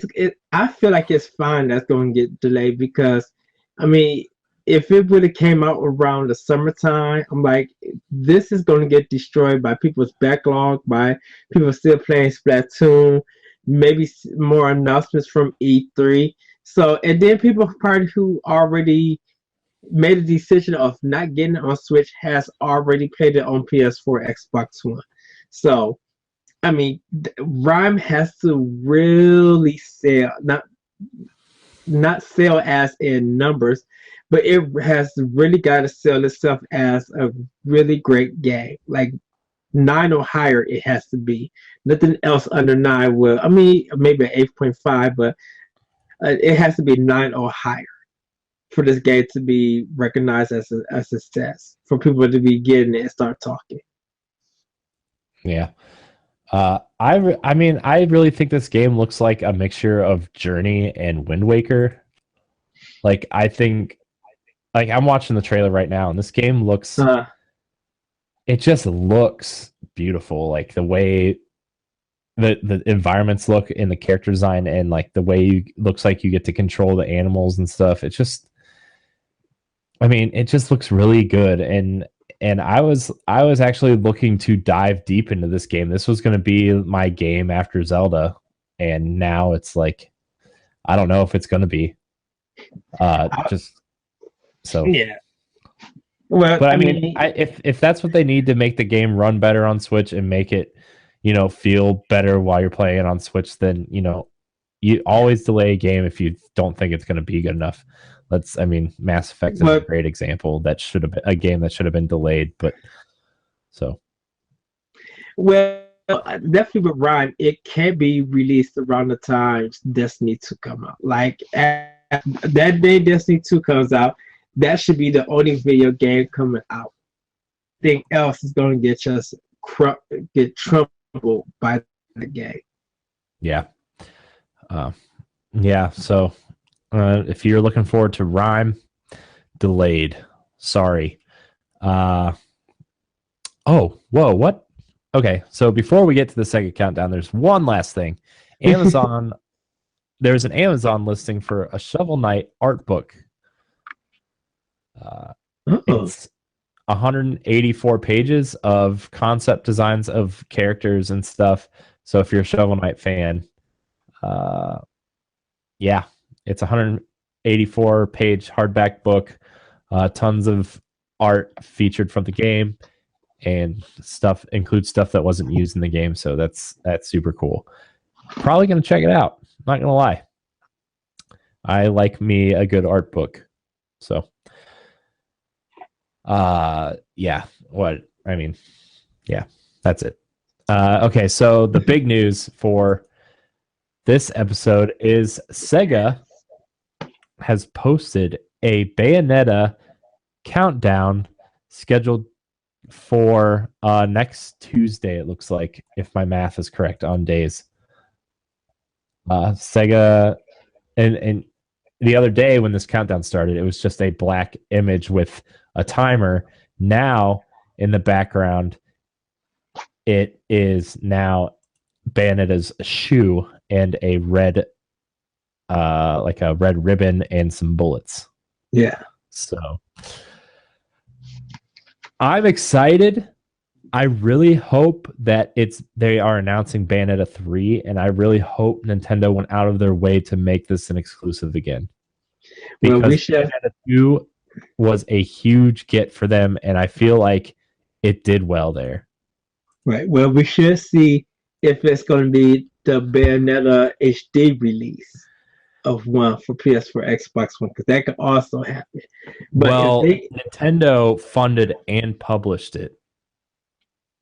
I feel like it's fine that's going to get delayed because, I mean, if it would have came out around the summertime, I'm like, this is going to get destroyed by people's backlog, by people still playing Splatoon, maybe more announcements from E3. So, and then people probably who already made a decision of not getting it on Switch has already played it on PS4, Xbox One. So, I mean, Rime has to really sell, not sell as in numbers, but it has really got to sell itself as a really great game. Like 9 or higher, it has to be. Nothing else under 9 will. I mean, maybe 8.5, but it has to be 9 or higher for this game to be recognized as a success. For people to be getting it and start talking. Yeah. I mean, I really think this game looks like a mixture of Journey and Wind Waker. Like, I think, like, I'm watching the trailer right now, and this game looks, it just looks beautiful. Like, the way the environments look in the character design and, like, the way looks like you get to control the animals and stuff. It's just, I mean, it just looks really good. And I was actually looking to dive deep into this game. This was going to be my game after Zelda, and now it's like, I don't know if it's going to be. Just so yeah. Well, but I mean, if that's what they need to make the game run better on Switch and make it, you know, feel better while you're playing it on Switch, then you know, you always delay a game if you don't think it's going to be good enough. I mean, Mass Effect is a great example. That should have been a game that should have been delayed, but so. Well, definitely with Rime, it can be released around the time Destiny 2 come out. Like that day Destiny 2 comes out, that should be the only video game coming out. Anything else is going to get trampled by the game. Yeah. Yeah. So. If you're looking forward to Rime, delayed. Sorry. Oh, whoa, what? Okay, so before we get to the Sega countdown, there's one last thing. Amazon, there's an Amazon listing for a Shovel Knight art book. 184 pages of concept designs of characters and stuff. So if you're a Shovel Knight fan, yeah, it's a 184 page hardback book, tons of art featured from the game, and stuff includes stuff that wasn't used in the game. So that's super cool. Probably gonna check it out. Not gonna lie, I like me a good art book. So, yeah. What I mean, yeah, that's it. Okay, so the big news for this episode is Sega has posted a Bayonetta countdown scheduled for next Tuesday, it looks like, if my math is correct on days. Sega and the other day when this countdown started, it was just a black image with a timer. Now in the background, it is now Bayonetta's shoe and a red like a red ribbon and some bullets. Yeah. So I'm excited. I really hope that they are announcing Bayonetta 3, and I really hope Nintendo went out of their way to make this an exclusive again. Because Bayonetta 2 was a huge get for them, and I feel like it did well there. Right. Well, we should see if it's going to be the Bayonetta HD release of one for PS4, Xbox One, because that could also happen. But Nintendo funded and published it.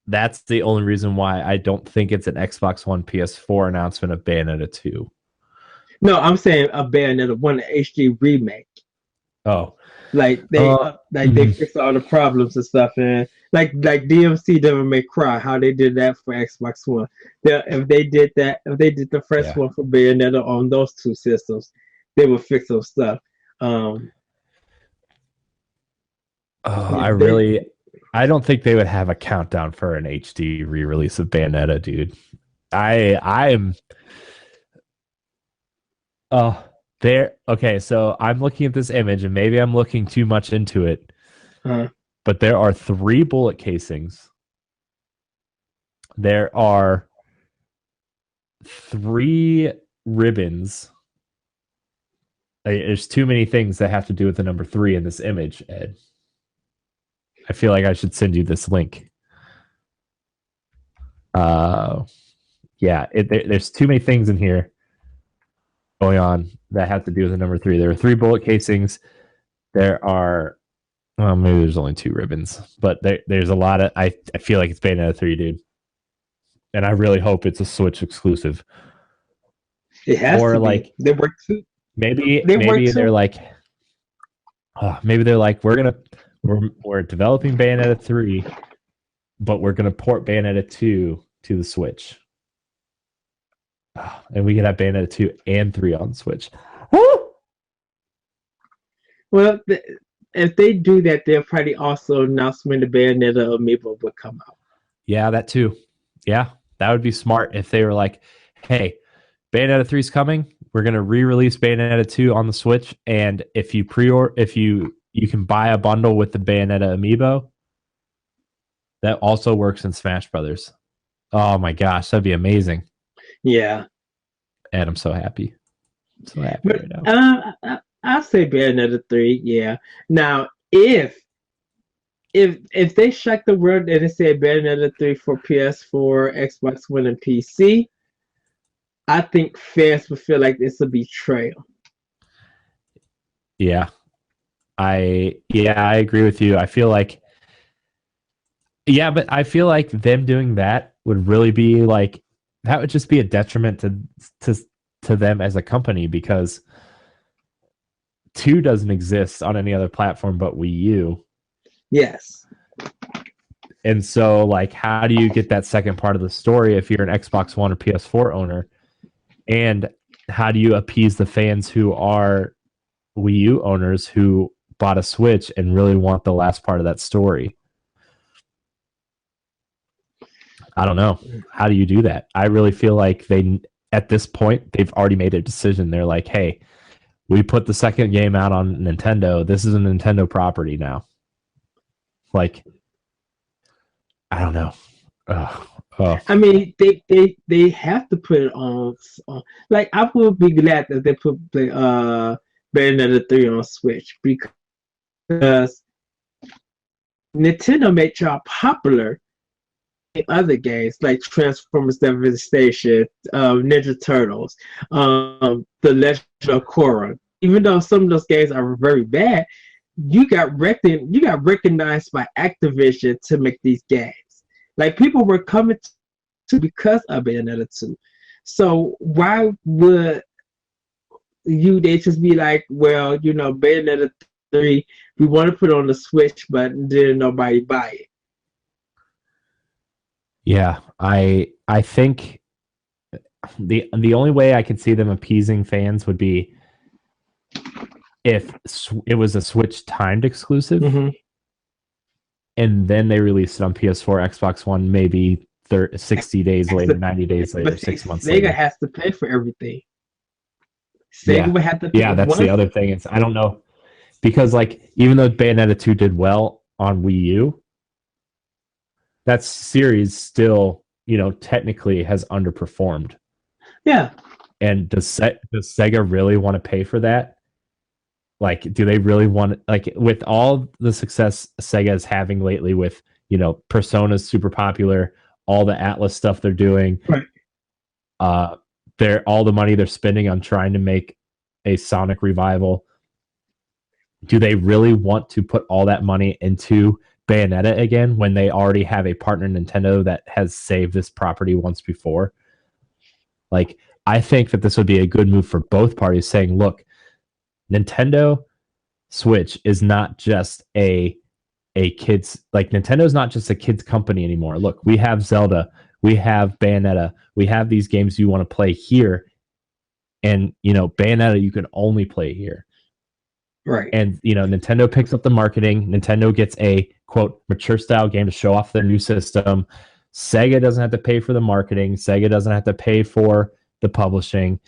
That's the only reason why I don't think it's an Xbox One PS4 announcement of Bayonetta 2. No, I'm saying a Bayonetta 1 HD remake. Oh. Like they fixed all the problems and stuff, and like DMC Devil May Cry, how they did that for Xbox One. If they did the first one for Bayonetta on those two systems, they would fix those stuff. I don't think they would have a countdown for an HD re-release of Bayonetta, dude. I am. Okay, so I'm looking at this image, and maybe I'm looking too much into it. But there are 3 bullet casings. There are 3 ribbons. There's too many things that have to do with the number 3 in this image, Ed. I feel like I should send you this link. There's too many things in here going on that have to do with the number 3. There are 3 bullet casings. There are, well, maybe there's only 2 ribbons, but there's a lot of. I feel like it's Bayonetta 3, dude, and I really hope it's a Switch exclusive. It has to be. They work too. Maybe they're like, we're developing Bayonetta 3, but we're gonna port Bayonetta 2 to the Switch. And we can have Bayonetta 2 and 3 on Switch. Well, if they do that, they'll probably also announce when the Bayonetta amiibo would come out. Yeah, that too. Yeah, that would be smart if they were like, hey, Bayonetta 3 is coming. We're going to re-release Bayonetta 2 on the Switch. And if you you can buy a bundle with the Bayonetta amiibo. That also works in Smash Brothers. Oh my gosh, that'd be amazing. Yeah. And I'm so happy. I'm so happy right now. I'll say Bayonetta 3, yeah. Now, if they shock the world and they say Bayonetta 3 for PS4, Xbox One, and PC, I think fans would feel like it's a betrayal. Yeah. I agree with you. I feel like but I feel like them doing that would really be like, that would just be a detriment to them as a company, because 2 doesn't exist on any other platform but Wii U. Yes. And so, like, how do you get that second part of the story if you're an Xbox One or PS4 owner? And how do you appease the fans who are Wii U owners who bought a Switch and really want the last part of that story? I don't know. How do you do that? I really feel like at this point, they've already made a decision. They're like, hey, we put the second game out on Nintendo. This is a Nintendo property now. Like, I don't know. Oh. I mean, they have to put it on. Like, I would be glad that they put the Bayonetta 3 on Switch because Nintendo made y'all popular in other games like Transformers Devastation, Ninja Turtles, The Legend of Korra. Even though some of those games are very bad, you got recognized by Activision to make these games. Like, people were coming to because of Bayonetta 2. So why would they just be like, well, Bayonetta 3, we want to put it on the Switch, but didn't nobody buy it? Yeah, I think the only way I could see them appeasing fans would be if it was a Switch timed exclusive, and then they released it on PS4, Xbox One, maybe 60 days later, 90 days later, 6 months later. Sega has to pay for everything. Sega would have to pay. Yeah, that's the other thing. I don't know, because like, even though Bayonetta 2 did well on Wii U, that series still, technically has underperformed. Yeah. And does Sega really want to pay for that? Like, do they really want, like, with all the success Sega is having lately with, Persona's super popular, all the Atlas stuff they're doing, right? All the money they're spending on trying to make a Sonic revival. Do they really want to put all that money into Bayonetta again when they already have a partner, Nintendo, that has saved this property once before? Like, I think that this would be a good move for both parties, saying, look, Nintendo Switch is not just a kids, like, Nintendo's not just a kids company anymore. Look, we have Zelda, we have Bayonetta, we have these games you want to play here, and Bayonetta you can only play here. Right. And Nintendo picks up the marketing. Nintendo gets a quote mature style game to show off their new system. Sega doesn't have to pay for the marketing. Sega doesn't have to pay for the publishing.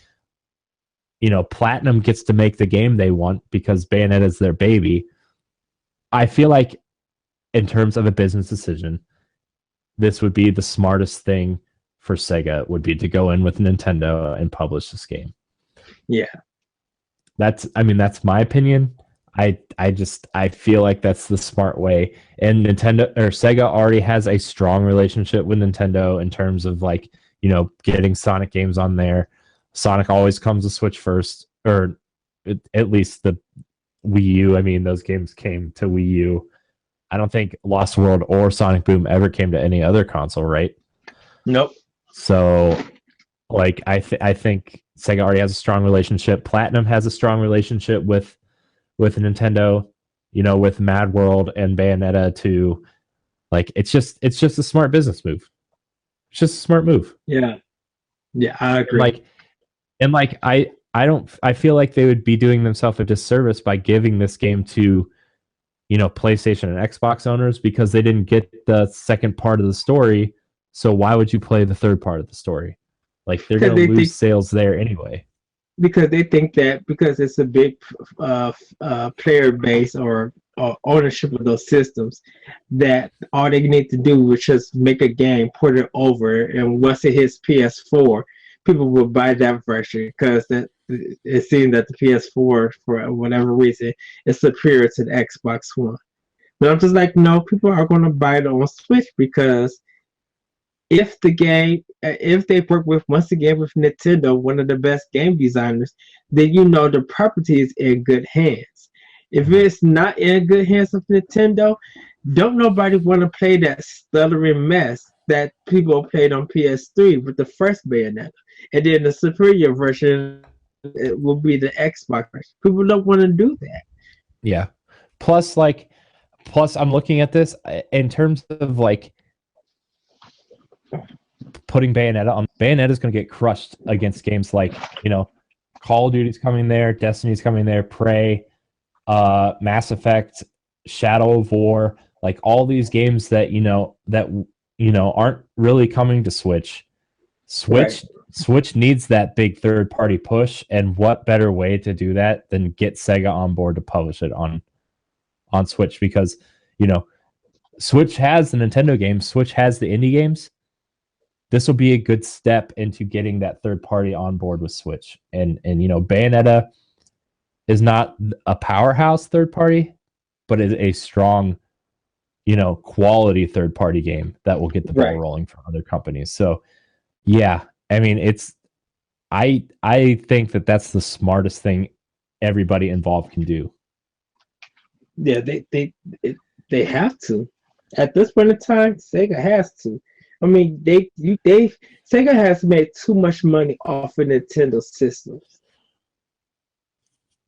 Platinum gets to make the game they want because Bayonetta is their baby. I feel like, in terms of a business decision, this would be the smartest thing for Sega, would be to go in with Nintendo and publish this game. Yeah. That's my opinion. I feel like that's the smart way. And Sega already has a strong relationship with Nintendo in terms of, like, getting Sonic games on there. Sonic always comes to Switch first, or at least the Wii U. Those games came to Wii U. I don't think Lost World or Sonic Boom ever came to any other console, right? Nope. So, like, I think Sega already has a strong relationship. Platinum has a strong relationship with Nintendo, with Mad World and Bayonetta too. Like, it's just a smart business move. It's just a smart move. Yeah, I agree. I feel like they would be doing themselves a disservice by giving this game to, PlayStation and Xbox owners, because they didn't get the second part of the story. So why would you play the third part of the story? Like, they're going to lose sales there anyway. Because they think that because it's a big player base or ownership of those systems, that all they need to do is just make a game, put it over, and once it hits PS4, people will buy that version because it seems that the PS4, for whatever reason, is superior to the Xbox One. But I'm just like, no, people are going to buy it on Switch because if they work once again with Nintendo, one of the best game designers, then the property is in good hands. If it's not in good hands of Nintendo, don't nobody want to play that stuttering mess that people played on PS3 with the first Bayonetta. And then the superior version, it will be the Xbox version. People don't want to do that. Yeah. Plus I'm looking at this in terms of, like, putting Bayonetta on. Bayonetta is going to get crushed against games like, Call of Duty's coming there, Destiny's coming there, Prey, Mass Effect, Shadow of War, like, all these games that aren't really coming to Switch. Switch needs that big third party push, and what better way to do that than get Sega on board to publish it on Switch? Because Switch has the Nintendo games, Switch has the indie games. This will be a good step into getting that third party on board with Switch. And you know, Bayonetta is not a powerhouse third party, but is a strong, you know, quality third party game that will get the ball rolling for other companies. So yeah, I mean, it's I think that that's the smartest thing everybody involved can do. Yeah, they have to. At this point in time, Sega has to. I mean, they Sega has made too much money off of Nintendo systems.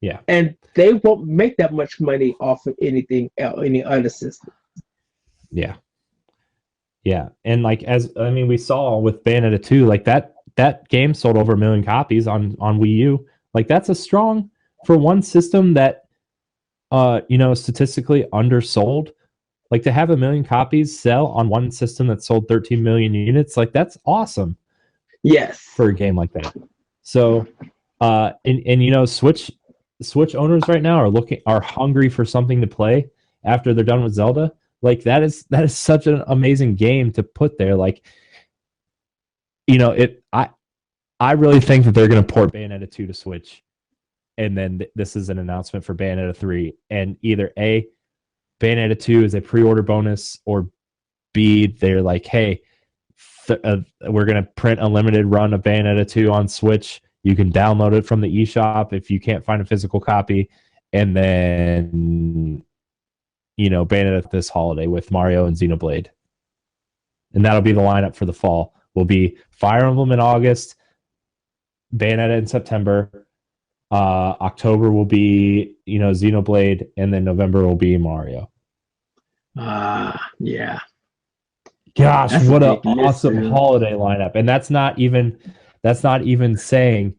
Yeah, and they won't make that much money off of anything else, any other system. Yeah, yeah, and like as I mean, we saw with Bayonetta 2, like that game sold over 1 million copies on Wii U. Like that's a strong for one system that you know, statistically undersold. Like to have 1 million copies sell on one system that sold 13 million units, like that's awesome. Yes, for a game like that. So, and you know, Switch owners right now are hungry for something to play after they're done with Zelda. Like that is such an amazing game to put there. Like, you know, I really think that they're going to port Bayonetta 2 to Switch, and then this is an announcement for Bayonetta 3, and either A, Bayonetta 2 is a pre-order bonus, or B, they're like, hey, we're going to print a limited run of Bayonetta 2 on Switch. You can download it from the eShop if you can't find a physical copy. And then, you know, Bayonetta this holiday with Mario and Xenoblade. And that'll be the lineup for the fall. Will be Fire Emblem in August, Bayonetta in September. October will be, you know, Xenoblade, and then November will be Mario. Yeah. Gosh, that's what an awesome holiday lineup. And that's not even saying,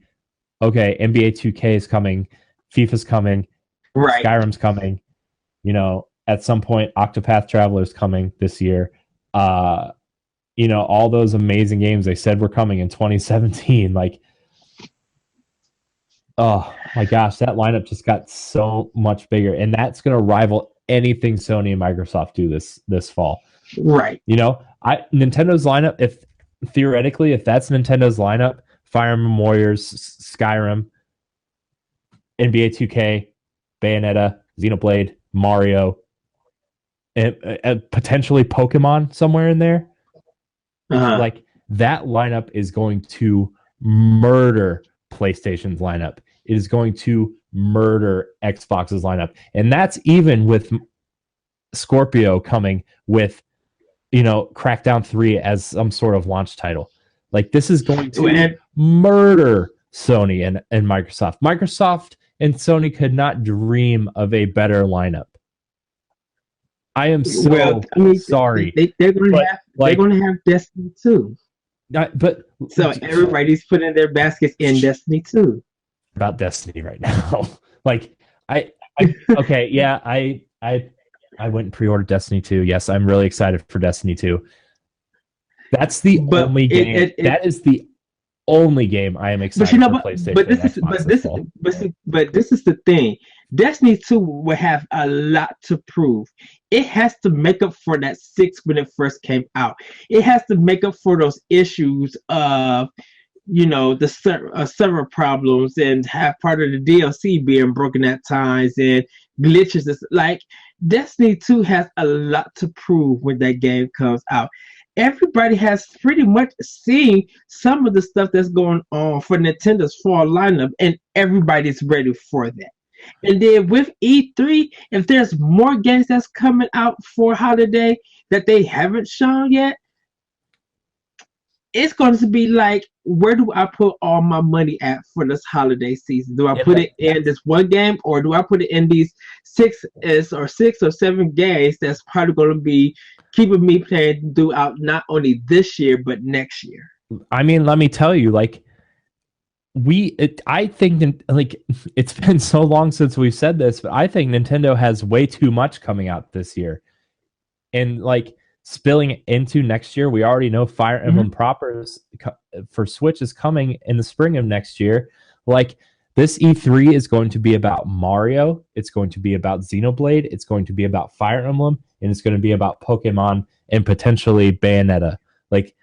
okay, NBA 2K is coming, FIFA's coming, right, Skyrim's coming, you know, at some point Octopath Traveler's coming this year. You know, all those amazing games they said were coming in 2017. Like, oh my gosh, that lineup just got so much bigger. And that's gonna rival anything Sony and Microsoft do this fall. Right. You know, Nintendo's lineup, if theoretically, if that's Nintendo's lineup, Fire Emblem Warriors, Skyrim, NBA 2K, Bayonetta, Xenoblade, Mario, and potentially Pokemon somewhere in there, like that lineup is going to murder PlayStation's lineup. It is going to murder Xbox's lineup. And that's even with Scorpio coming with, you know, Crackdown 3 as some sort of launch title. Like this is going to murder Sony and Microsoft. Microsoft and Sony could not dream of a better lineup. I am so sorry. They're going to have Destiny 2. But so everybody's putting their baskets in Destiny 2. About Destiny right now. Like I okay, yeah, I went and pre-ordered Destiny 2. Yes, I'm really excited for Destiny 2. That's the only game. That is the only game I am excited for PlayStation. But this is the thing. Destiny 2 will have a lot to prove. It has to make up for that 6 when it first came out. It has to make up for those issues of, you know, the server problems, and have part of the DLC being broken at times and glitches. It's like Destiny 2 has a lot to prove when that game comes out. Everybody has pretty much seen some of the stuff that's going on for Nintendo's fall lineup, and everybody's ready for that. And then with E3, if there's more games that's coming out for holiday that they haven't shown yet, it's going to be like, where do I put all my money at for this holiday season? Do I put it in this one game, or do I put it in these 6 or 7 games that's probably going to be keeping me playing throughout not only this year but next year? I mean, let me tell you, like I think like it's been so long since we've said this, but I think Nintendo has way too much coming out this year, and like spilling into next year. We already know Fire Emblem proper for Switch is coming in the spring of next year. Like This E3 is going to be about Mario. It's going to be about Xenoblade. It's going to be about Fire Emblem, and it's going to be about Pokemon and potentially Bayonetta. Like,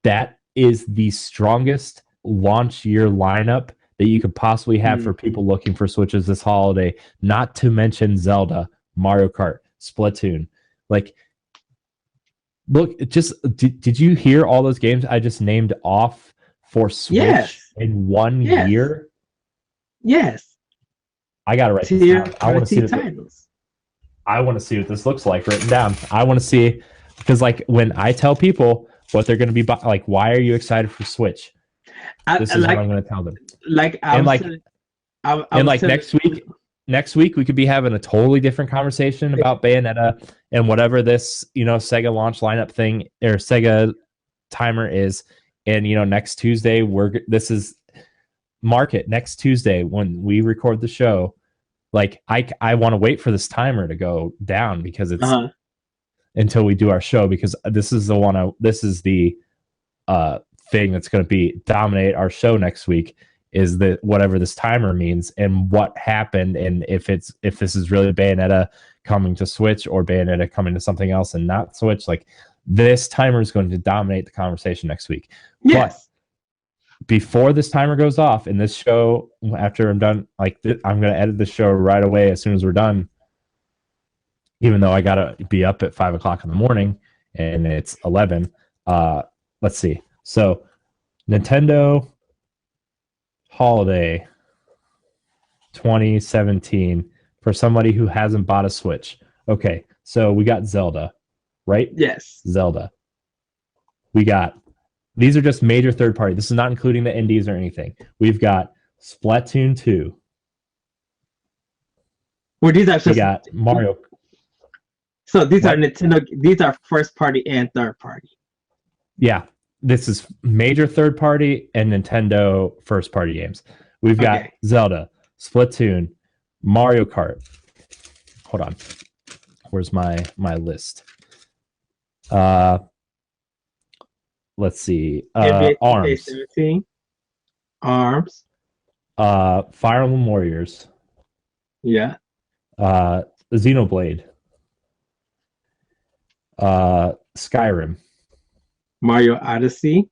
that is the strongest launch year lineup that you could possibly have for people looking for Switches this holiday. Not to mention Zelda, Mario Kart, Splatoon. Like, look, did you hear all those games I just named off for Switch in one year? Yes. I gotta write this down. I want to see titles. I want to see what this looks like written down. I want to see, because like when I tell people what they're going to be like, why are you excited for Switch? This is what I'm going to tell them. Next week we could be having a totally different conversation about Bayonetta and whatever this, Sega launch lineup thing or Sega timer is. And next Tuesday mark it next Tuesday when we record the show. Like I want to wait for this timer to go down because it's until we do our show, because this is the thing that's going to be dominate our show next week, is that whatever this timer means and what happened, and if this is really Bayonetta coming to Switch or Bayonetta coming to something else and not Switch. Like, this timer is going to dominate the conversation next week. Yes. But before this timer goes off in this show, after I'm done, I'm going to edit the show right away as soon as we're done, even though I got to be up at 5 o'clock in the morning and it's 11. Let's see. So Nintendo Holiday 2017 for somebody who hasn't bought a Switch. Okay. So we got Zelda, right? Yes. Zelda. These are just major third party. This is not including the indies or anything. We've got Splatoon 2. Well, these are just, we got Mario. So these are Nintendo. These are first party and third party. Yeah, this is major third party and Nintendo first party games. We've got Zelda, Splatoon, Mario Kart. Hold on. Where's my list? Let's see. ARMS. ARMS. Fire Emblem Warriors. Yeah. Xenoblade. Skyrim. Mario Odyssey.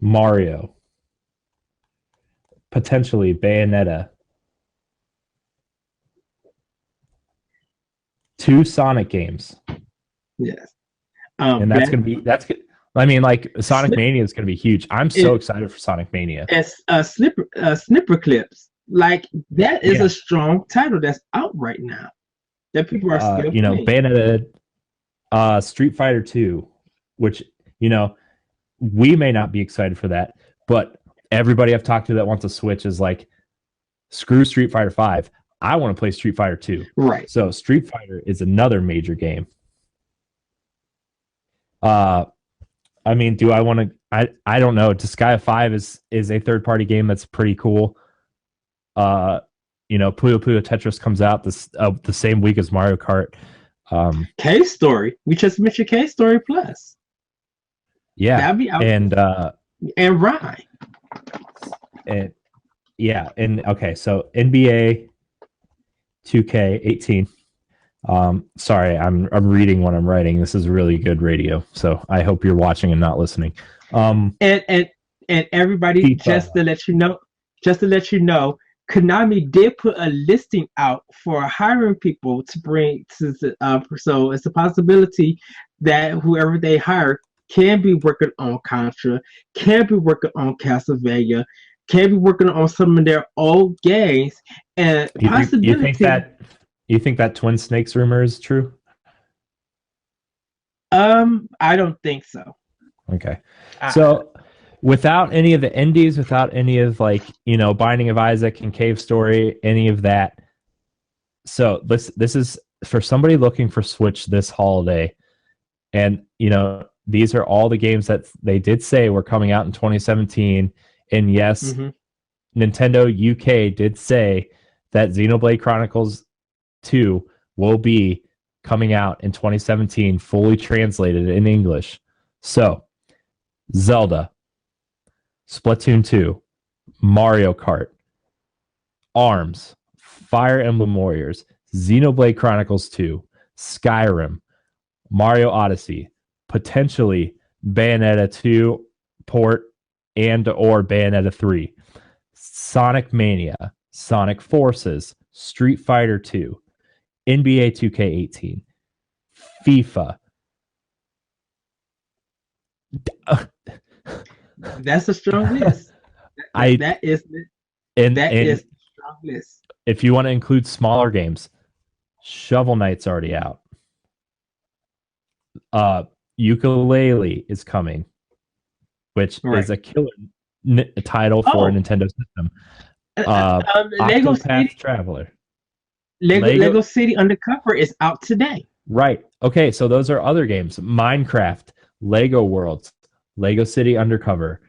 Mario. Potentially Bayonetta. 2 Sonic games. Yes. And that's good. I mean, like, Sonic Mania is going to be huge. I'm so excited for Sonic Mania. It's Snipper Clips. Like, that is a strong title that's out right now that people are still playing. Bayonetta, Street Fighter 2, which, we may not be excited for that, but everybody I've talked to that wants a Switch is like, screw Street Fighter 5. I want to play Street Fighter 2. Right. So Street Fighter is another major game. I mean, do I want to? I don't know. Disgaea 5 is a third party game that's pretty cool. Puyo Puyo Tetris comes out the same week as Mario Kart. K Story. We just mentioned K Story Plus. Yeah, that'd be out. And Rye. And okay, so NBA 2K18. Sorry, I'm reading what I'm writing. This is really good radio, so I hope you're watching and not listening. And everybody, FIFA. just to let you know, Konami did put a listing out for hiring people to bring to so it's a possibility that whoever they hire can be working on Contra, can be working on Castlevania, can be working on some of their old games, and You think that Twin Snakes rumor is true? I don't think so. Okay. So without any of the indies, without any of Binding of Isaac and Cave Story, any of that. So this is for somebody looking for Switch this holiday. And, these are all the games that they did say were coming out in 2017. And yes, Nintendo UK did say that Xenoblade Chronicles 2 will be coming out in 2017, fully translated in English. So, Zelda, Splatoon 2, Mario Kart, ARMS, Fire Emblem Warriors, Xenoblade Chronicles 2, Skyrim, Mario Odyssey, potentially Bayonetta 2 port and or Bayonetta 3, Sonic Mania, Sonic Forces, Street Fighter 2, NBA 2K18, FIFA. That's a strong list. That is a strong list. If you want to include smaller games, Shovel Knight's already out. Ukulele is coming, which is a killer title for a Nintendo system. Lego City Traveler. Lego City Undercover is out today. Right. Okay, so those are other games. Minecraft, Lego Worlds, Lego City Undercover.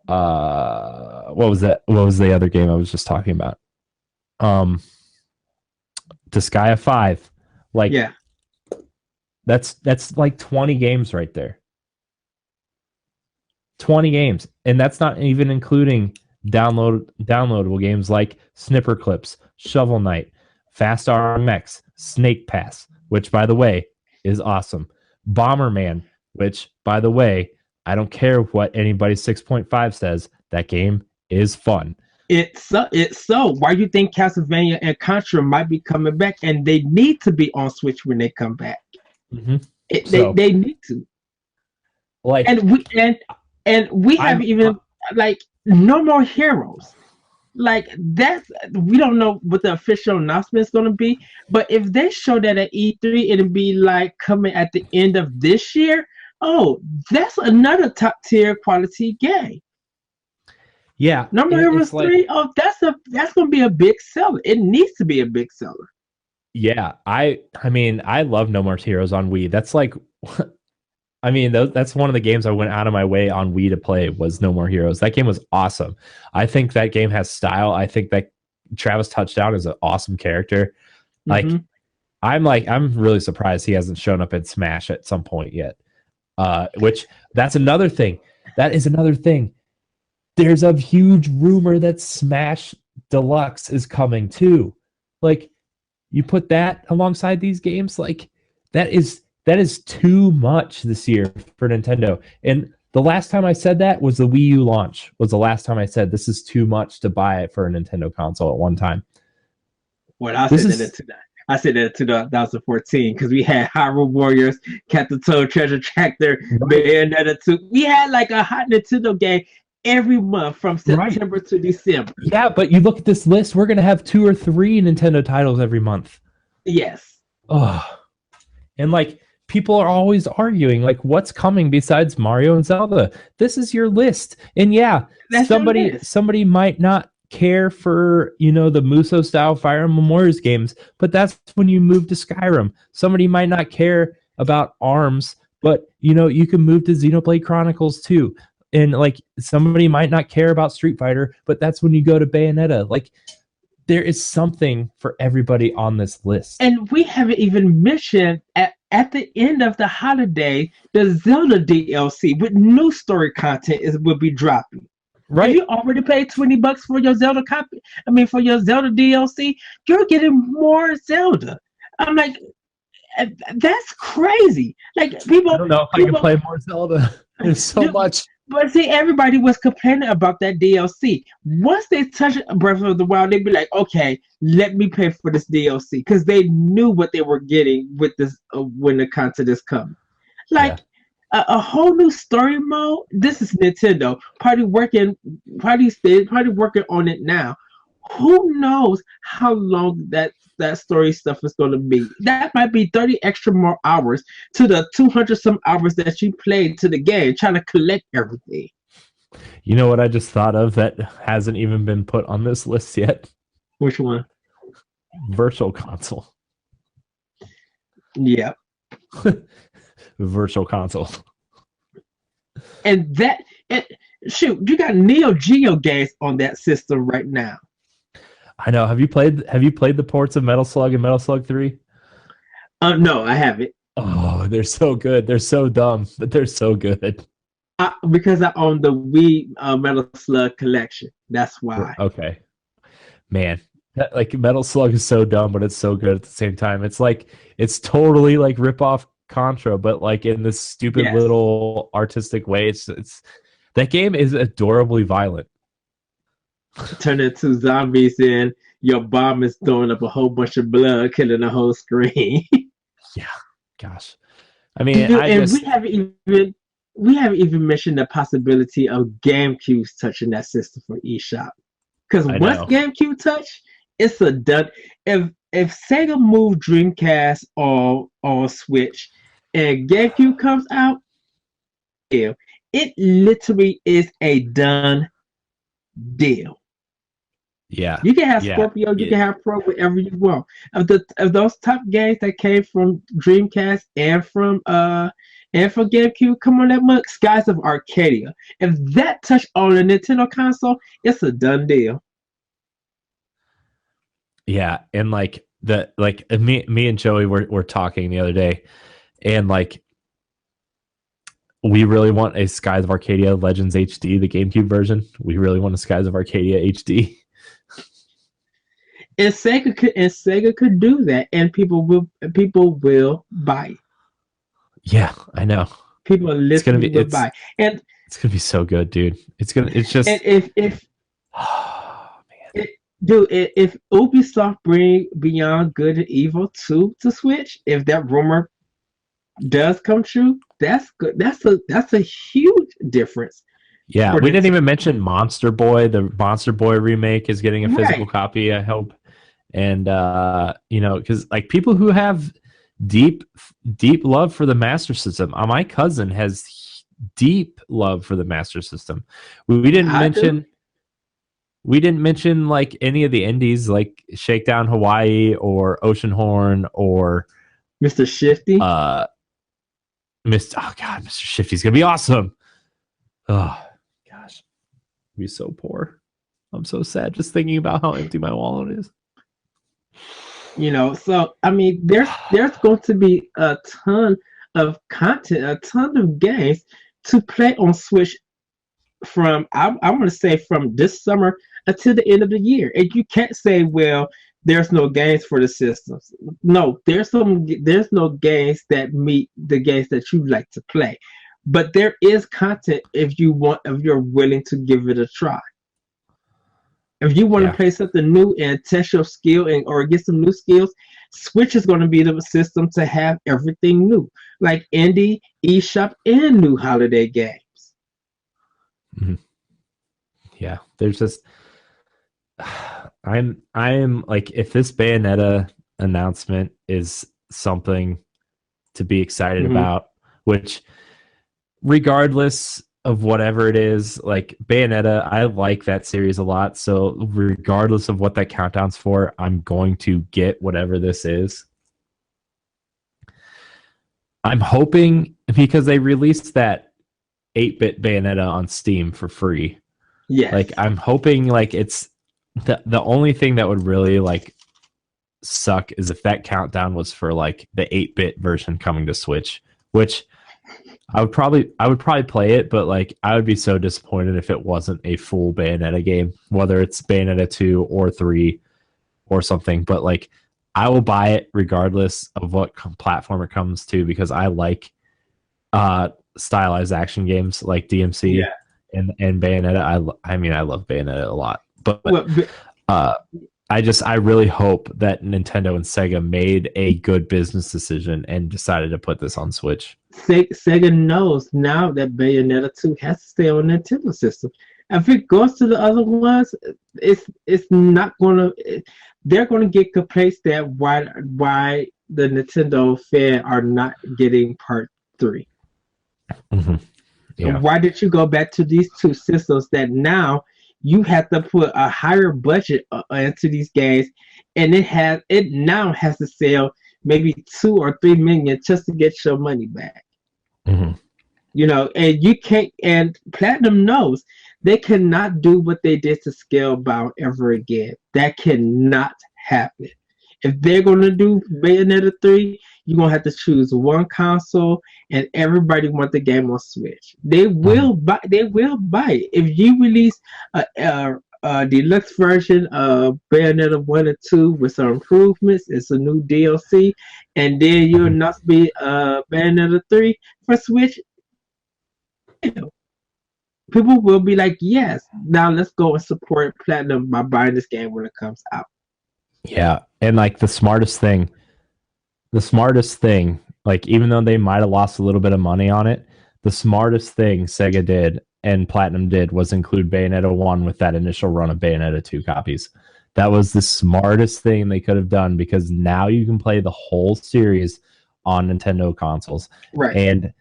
What was that? What was the other game I was just talking about? Disgaea 5. Like, yeah. That's like 20 games right there. 20 games. And that's not even including downloadable games like Snipper Clips, Shovel Knight, Fast RMX, Snake Pass, which, by the way, is awesome. Bomberman, which, by the way, I don't care what anybody 6.5 says, that game is fun. It's so. Why do you think Castlevania and Contra might be coming back, and they need to be on Switch when they come back? Mm-hmm. They need to. Like, and we have even like No More Heroes. Like, that's, we don't know what the official announcement is going to be, but if they show that at E3, it'll be like coming at the end of this year. Oh, that's another top tier quality game. Yeah, No More Heroes 3. Oh, that's going to be a big seller. It needs to be a big seller. Yeah, I mean, I love No More Heroes on Wii. That's like, I mean, that's one of the games I went out of my way on Wii to play was No More Heroes. That game was awesome. I think that game has style. I think that Travis Touchdown is an awesome character. Like, I'm really surprised he hasn't shown up in Smash at some point yet. Which, that's another thing. That is another thing. There's a huge rumor that Smash Deluxe is coming too. Like, you put that alongside these games, like, that is too much this year for Nintendo. And the last time I said that was the Wii U launch, was the last time I said this is too much to buy it for a Nintendo console at one time. Well, I said that in 2014 because we had Hyrule Warriors, Captain Toad Treasure Tractor, Bayonetta 2. We had like a hot Nintendo game every month from September to December. Yeah, but you look at this list, we're going to have 2 or 3 Nintendo titles every month. Yes. Oh. And like, people are always arguing, like, what's coming besides Mario and Zelda? This is your list. And yeah, somebody might not care for, the Muso style Fire Emblem Warriors games, but that's when you move to Skyrim. Somebody might not care about ARMS, but you can move to Xenoblade Chronicles 2. And like, somebody might not care about Street Fighter, but that's when you go to Bayonetta. Like, there is something for everybody on this list. And we haven't even mentioned at the end of the holiday, the Zelda DLC with new story content will be dropping. Right. If you already paid $20 for your Zelda copy, for your Zelda DLC, you're getting more Zelda. I'm like, that's crazy. Like, people, I don't know if I can play more Zelda. There's so much. But see, everybody was complaining about that DLC. Once they touch Breath of the Wild, they'd be like, okay, let me pay for this DLC. Because they knew what they were getting with this when the content is coming. Like, a whole new story mode. This is Nintendo. Party working on it now. Who knows how long that story stuff is going to be? That might be 30 extra more hours to the 200 some hours that you played to the game, trying to collect everything. You know what I just thought of that hasn't even been put on this list yet? Which one? Virtual Console. Yeah. Virtual Console. And shoot, you got Neo Geo games on that system right now. I know. Have you played the ports of Metal Slug and Metal Slug 3? No, I haven't. Oh, they're so good. They're so dumb, but they're so good. Because I own the Wii Metal Slug collection. That's why. Okay. Man, like Metal Slug is so dumb, but it's so good at the same time. It's like it's totally like rip off Contra, but like in this stupid Yes. little artistic way. It's that game is adorably violent. Turn into zombies and your bomb is throwing up a whole bunch of blood, killing the whole screen. Yeah, gosh. I mean, Dude, I and just we haven't even mentioned the possibility of GameCube touching that system for eShop. Because I once know. GameCube touch, it's a done. If Sega moved Dreamcast on Switch and GameCube comes out, yeah, it literally is a done deal. Yeah, You can have yeah, Scorpio, you it, can have Pro, whatever you want. Of those top games that came from Dreamcast and from GameCube, come on that month, Skies of Arcadia. If that touch on a Nintendo console, it's a done deal. yeah, and like me and Joey were talking the other day, and like we really want a Skies of Arcadia Legends HD, the GameCube version. We really want a Skies of Arcadia HD. And Sega could do that, and people will buy it. Yeah, I know. People It's gonna literally be will buy it. And it's gonna be so good, dude. It's and just if oh man. it, dude, if Ubisoft bring Beyond Good and Evil 2 to Switch, if that rumor does come true, that's good. That's a huge difference Yeah, for we didn't Nintendo. even mention Monster Boy. The Monster Boy remake is getting a physical Right. copy, I hope. And you know, because like people who have deep deep love for the Master System. My cousin has deep love for the Master System. We didn't I do. mention like any of the indies like Shakedown Hawaii or Ocean Horn or Mr. Shifty. uh Mr. Shifty's gonna be awesome. Oh gosh, be so poor. I'm so sad just thinking about how empty my wallet is. So I mean, there's going to be a ton of content, a ton of games to play on Switch from I'm going to say from this summer until the end of the year. And you can't say, well, there's no games for the systems. No, there's no games that meet the games that you like to play. But there is content if you're willing to give it a try. If you want to Yeah. play something new and test your skill or get some new skills, Switch is going to be the system to have everything new, like indie, eShop, and new holiday games. Mhm. Yeah. There's just I'm like if this Bayonetta announcement is something to be excited Mm-hmm. about, which regardless of whatever it is, like Bayonetta, I like that series a lot. So regardless of what that countdown's for, I'm going to get whatever this is. I'm hoping because they released that 8-bit Bayonetta on Steam for free. Yes. Like I'm hoping like it's the only thing that would really like suck is if that countdown was for like the 8-bit version coming to Switch, which I would probably play it, but like I would be so disappointed if it wasn't a full Bayonetta game, whether it's Bayonetta 2 or 3 or something. But like I will buy it regardless of what platform it comes to because I like stylized action games like DMC Yeah. and Bayonetta. I mean I love Bayonetta a lot. But Well, uh I really hope that Nintendo and Sega made a good business decision and decided to put this on Switch. Sega knows now that Bayonetta 2 has to stay on Nintendo system. If it goes to the other ones, it's not gonna. They're gonna get complaints that why the Nintendo fan are not getting Part 3. Mm-hmm. Yeah. Why did you go back to these two systems that now you have to put a higher budget into these games, and it now has to sell maybe 2 or 3 million just to get your money back. Mm-hmm. And you can't. And Platinum knows they cannot do what they did to Scalebound ever again. That cannot happen. If they're gonna do Bayonetta 3, you're gonna have to choose one console, and everybody want the game on Switch. They will buy. They will buy it. If you release deluxe version of Bayonetta 1 and 2 with some improvements. It's a new DLC. And then you'll not be Bayonetta 3 for Switch. People will be like, yes, now let's go and support Platinum by buying this game when it comes out. Yeah. And like the smartest thing, like even though they might have lost a little bit of money on it, the smartest thing Sega did and Platinum did was include Bayonetta 1 with that initial run of Bayonetta 2 copies. That was the smartest thing they could have done because now you can play the whole series on Nintendo consoles. Right. And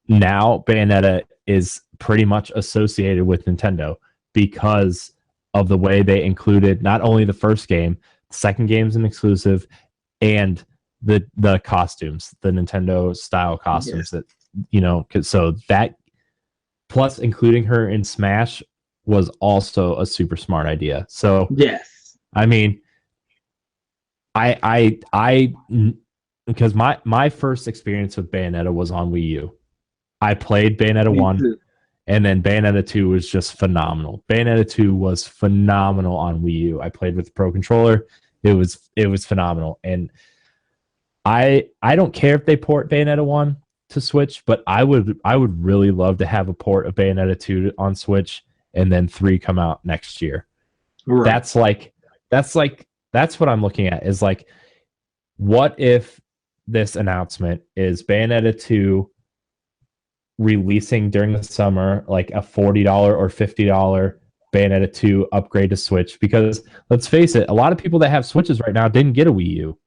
now Bayonetta is pretty much associated with Nintendo because of the way they included not only the first game, the second game's an exclusive, and the costumes, the Nintendo style costumes that, you know, so that plus including her in Smash was also a super smart idea. So yes, I mean, I because my first experience with Bayonetta was on Wii U. I played Bayonetta 1 and then Bayonetta 2 was just phenomenal. Bayonetta 2 was phenomenal on Wii U. I played with the Pro Controller. It was phenomenal. And I don't care if they port Bayonetta 1 to Switch, but I would really love to have a port of Bayonetta 2 on Switch and then 3 come out next year. Right. That's what I'm looking at is like, what if this announcement is Bayonetta 2 releasing during the summer, like a $40 or $50 Bayonetta 2 upgrade to Switch? Because let's face it, a lot of people that have Switches right now didn't get a Wii U.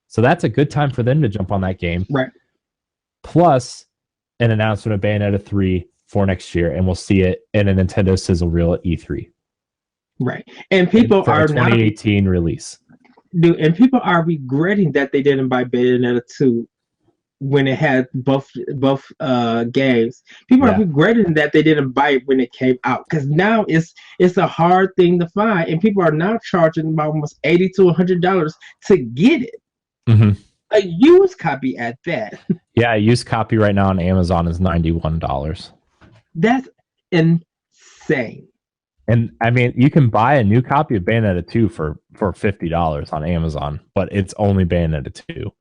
So that's a good time for them to jump on that game. Right. Plus an announcement of Bayonetta 3 for next year, and we'll see it in a Nintendo sizzle reel at E3. Right. And people are 2018 release. Dude, and people are regretting that they didn't buy Bayonetta 2 when it had both games. People are regretting that they didn't buy it when it came out because now it's a hard thing to find, and people are now charging about almost $80 to $100 to get it. Mm-hmm. A used copy at that. Yeah, a used copy right now on Amazon is $91. That's insane. And I mean, you can buy a new copy of Bayonetta 2 for $50 on Amazon, but it's only Bayonetta 2.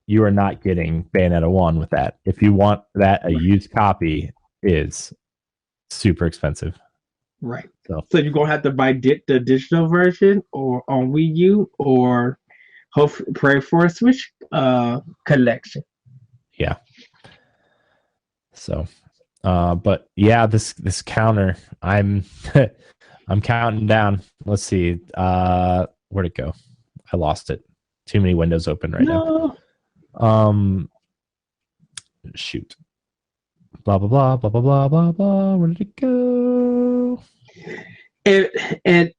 You are not getting Bayonetta 1 with that. If you want that, a used copy is super expensive. Right. So you're going to have to buy the digital version or on Wii U or pray for a Switch collection. Yeah. So, but yeah, this counter, I'm counting down. Let's see. Where'd it go? I lost it. Too many windows open right now. Shoot. Blah blah blah blah blah blah blah blah. Where did it go? And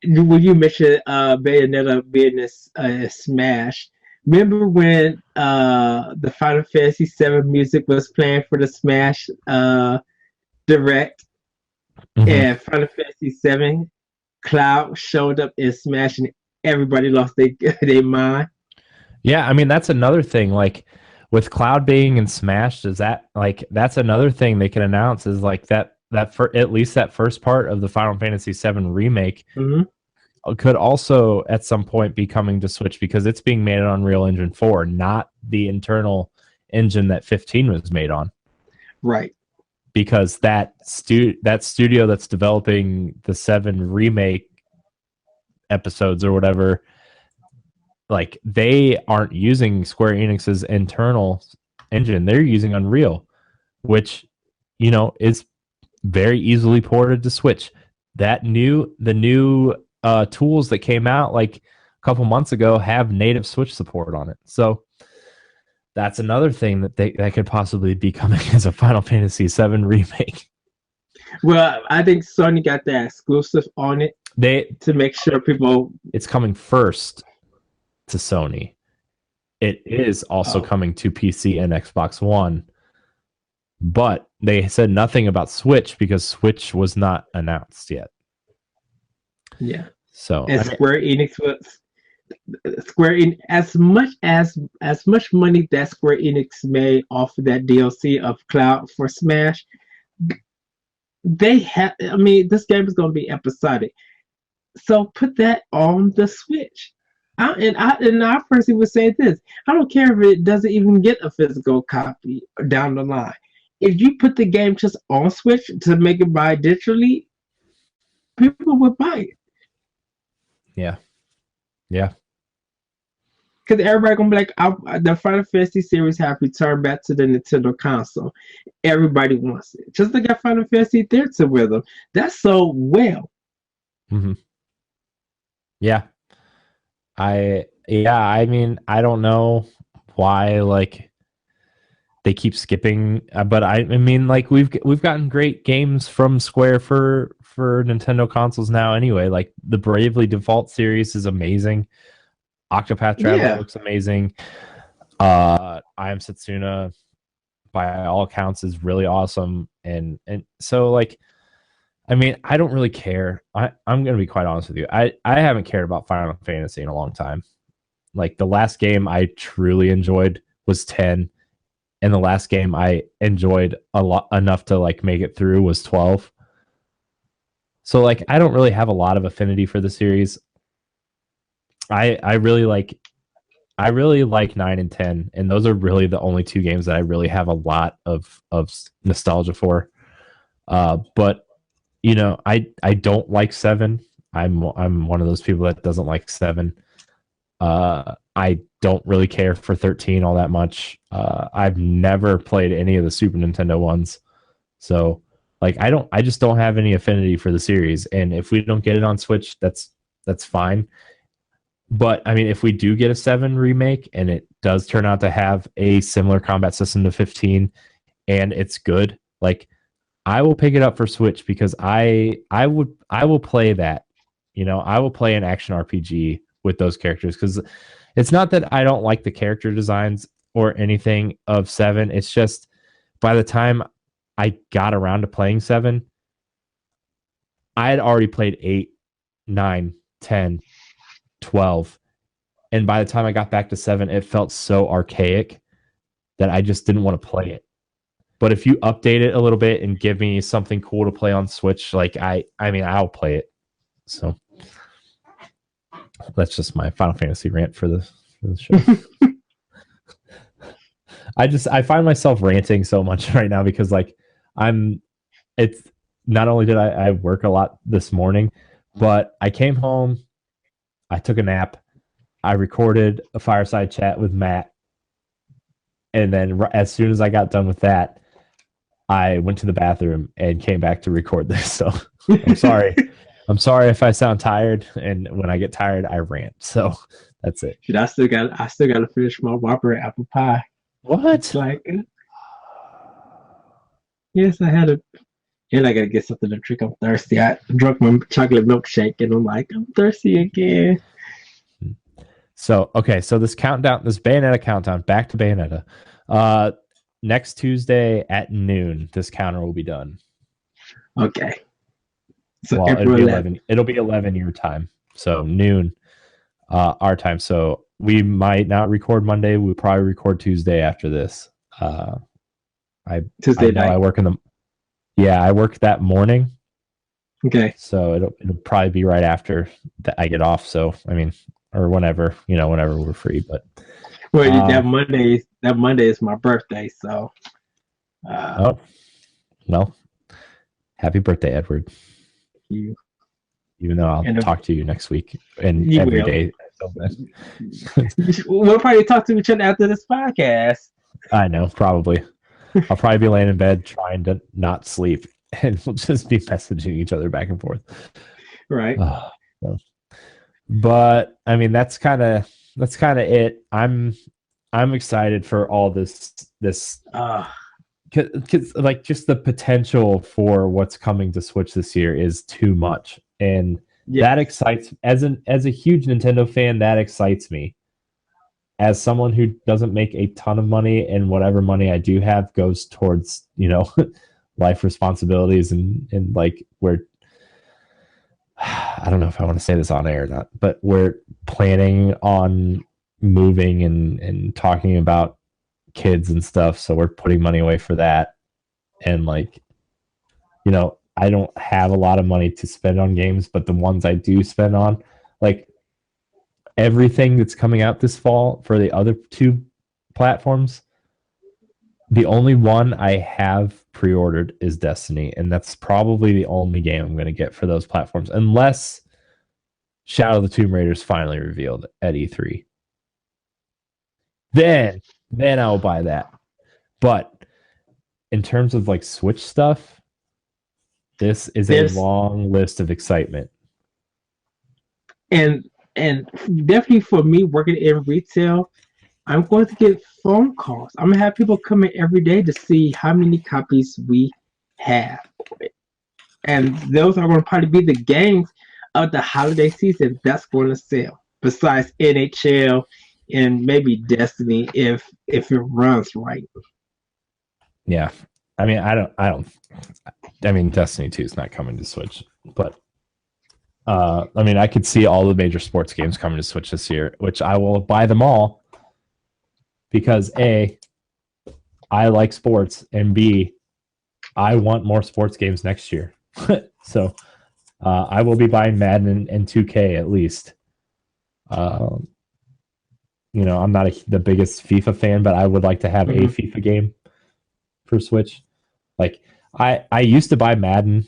when you mentioned Bayonetta being a smash, remember when the Final Fantasy VII music was playing for the Smash Direct, and Final Fantasy VII Cloud showed up in Smash, and everybody lost their mind. Yeah, I mean that's another thing. Like with Cloud being in Smash, that's another thing they can announce is like that for at least that first part of the Final Fantasy VII remake could also at some point be coming to Switch because it's being made on Unreal Engine 4, not the internal engine that 15 was made on. Right. Because that studio that's developing the 7 remake episodes or whatever, like they aren't using Square Enix's internal engine. They're using Unreal, which, you know, is very easily ported to Switch. The new tools that came out like a couple months ago have native Switch support on it. So that's another thing that could possibly be coming as a Final Fantasy VII remake. Well, I think Sony got the exclusive on it to make sure people. It's coming first to Sony. It is also coming to PC and Xbox One, but they said nothing about Switch because Switch was not announced yet. Yeah. So and Square Enix was as much money that Square Enix made off of that DLC of Cloud for Smash. they have. I mean, this game is going to be episodic, so put that on the Switch. I personally would say this: I don't care if it doesn't even get a physical copy down the line. If you put the game just on Switch to make it buy digitally, people would buy it. Yeah. Yeah. Because everybody gonna be like, the Final Fantasy series have returned back to the Nintendo console. Everybody wants it. Just like that Final Fantasy Theater with them. That's so well. Mm-hmm. Yeah. I mean, I don't know why like they keep skipping, but I mean like we've gotten great games from Square for Nintendo consoles now anyway. Like the Bravely Default series is amazing. Octopath Traveler looks amazing. I Am Setsuna by all accounts is really awesome, and so like I mean, I don't really care. I'm going to be quite honest with you. I haven't cared about Final Fantasy in a long time. Like the last game I truly enjoyed was 10, and the last game I enjoyed a lot enough to like make it through was 12. So like I don't really have a lot of affinity for the series. I really like 9 and 10, and those are really the only two games that I really have a lot of nostalgia for. But you know, I don't like 7. I'm one of those people that doesn't like 7. I don't really care for 13 all that much. I've never played any of the Super Nintendo ones. So like I just don't have any affinity for the series. And if we don't get it on Switch, that's fine. But I mean, if we do get a 7 remake and it does turn out to have a similar combat system to 15 and it's good, like I will pick it up for Switch because I will play that. You know, I will play an action RPG with those characters because it's not that I don't like the character designs or anything of 7. It's just by the time I got around to playing 7, I had already played 8, 9, 10, 12. And by the time I got back to 7, it felt so archaic that I just didn't want to play it. But if you update it a little bit and give me something cool to play on Switch, like I mean, I'll play it. So that's just my Final Fantasy rant for the show. I find myself ranting so much right now because like it's not only did I work a lot this morning, but I came home, I took a nap, I recorded a fireside chat with Matt, and then as soon as I got done with that, I went to the bathroom and came back to record this. So I'm sorry. I'm sorry if I sound tired, and when I get tired, I rant. So that's it. Dude, I still got to finish my Whopper apple pie. What? It's like, yes, I had it, and I gotta get something to drink. I'm thirsty. I drank my chocolate milkshake, and I'm like, I'm thirsty again. So okay, so this Bayonetta countdown, back to Bayonetta. Next Tuesday at noon, this counter will be done. Okay. So well, it'll be 11 your time. So noon our time. So we might not record Monday. We'll probably record Tuesday after this. Tuesday night. I work I work that morning. Okay. So it'll probably be right after that I get off. So I mean, or whenever we're free. But that Monday is my birthday. So oh well, happy birthday, Edward. You. Even though I'll talk to you next week and every day. We'll probably talk to each other after this podcast. I know, probably. I'll probably be laying in bed trying to not sleep, and we'll just be messaging each other back and forth. Right. So. But I mean, that's kind of it. I'm excited for all this. Because like just the potential for what's coming to Switch this year is too much, and that excites as a huge Nintendo fan. That excites me. As someone who doesn't make a ton of money, and whatever money I do have goes towards life responsibilities and like where I don't know if I want to say this on air or not, but we're planning on moving and talking about kids and stuff, so we're putting money away for that. And like I don't have a lot of money to spend on games, but the ones I do spend on, like everything that's coming out this fall for the other two platforms, the only one I have pre-ordered is Destiny, and that's probably the only game I'm going to get for those platforms, unless Shadow of the Tomb Raider is finally revealed at E3. Then I'll buy that. But in terms of like Switch stuff, this is a long list of excitement. And definitely for me working in retail, I'm going to get phone calls. I'm gonna have people come in every day to see how many copies we have. And those are going to probably be the games of the holiday season that's going to sell. Besides NHL and maybe Destiny if it runs right. Yeah. I mean Destiny 2 is not coming to Switch, but I mean I could see all the major sports games coming to Switch this year, which I will buy them all because A, I like sports, and B, I want more sports games next year. So I will be buying Madden and 2K at least. You know, I'm not the biggest FIFA fan, but I would like to have a FIFA game for Switch. Like I used to buy Madden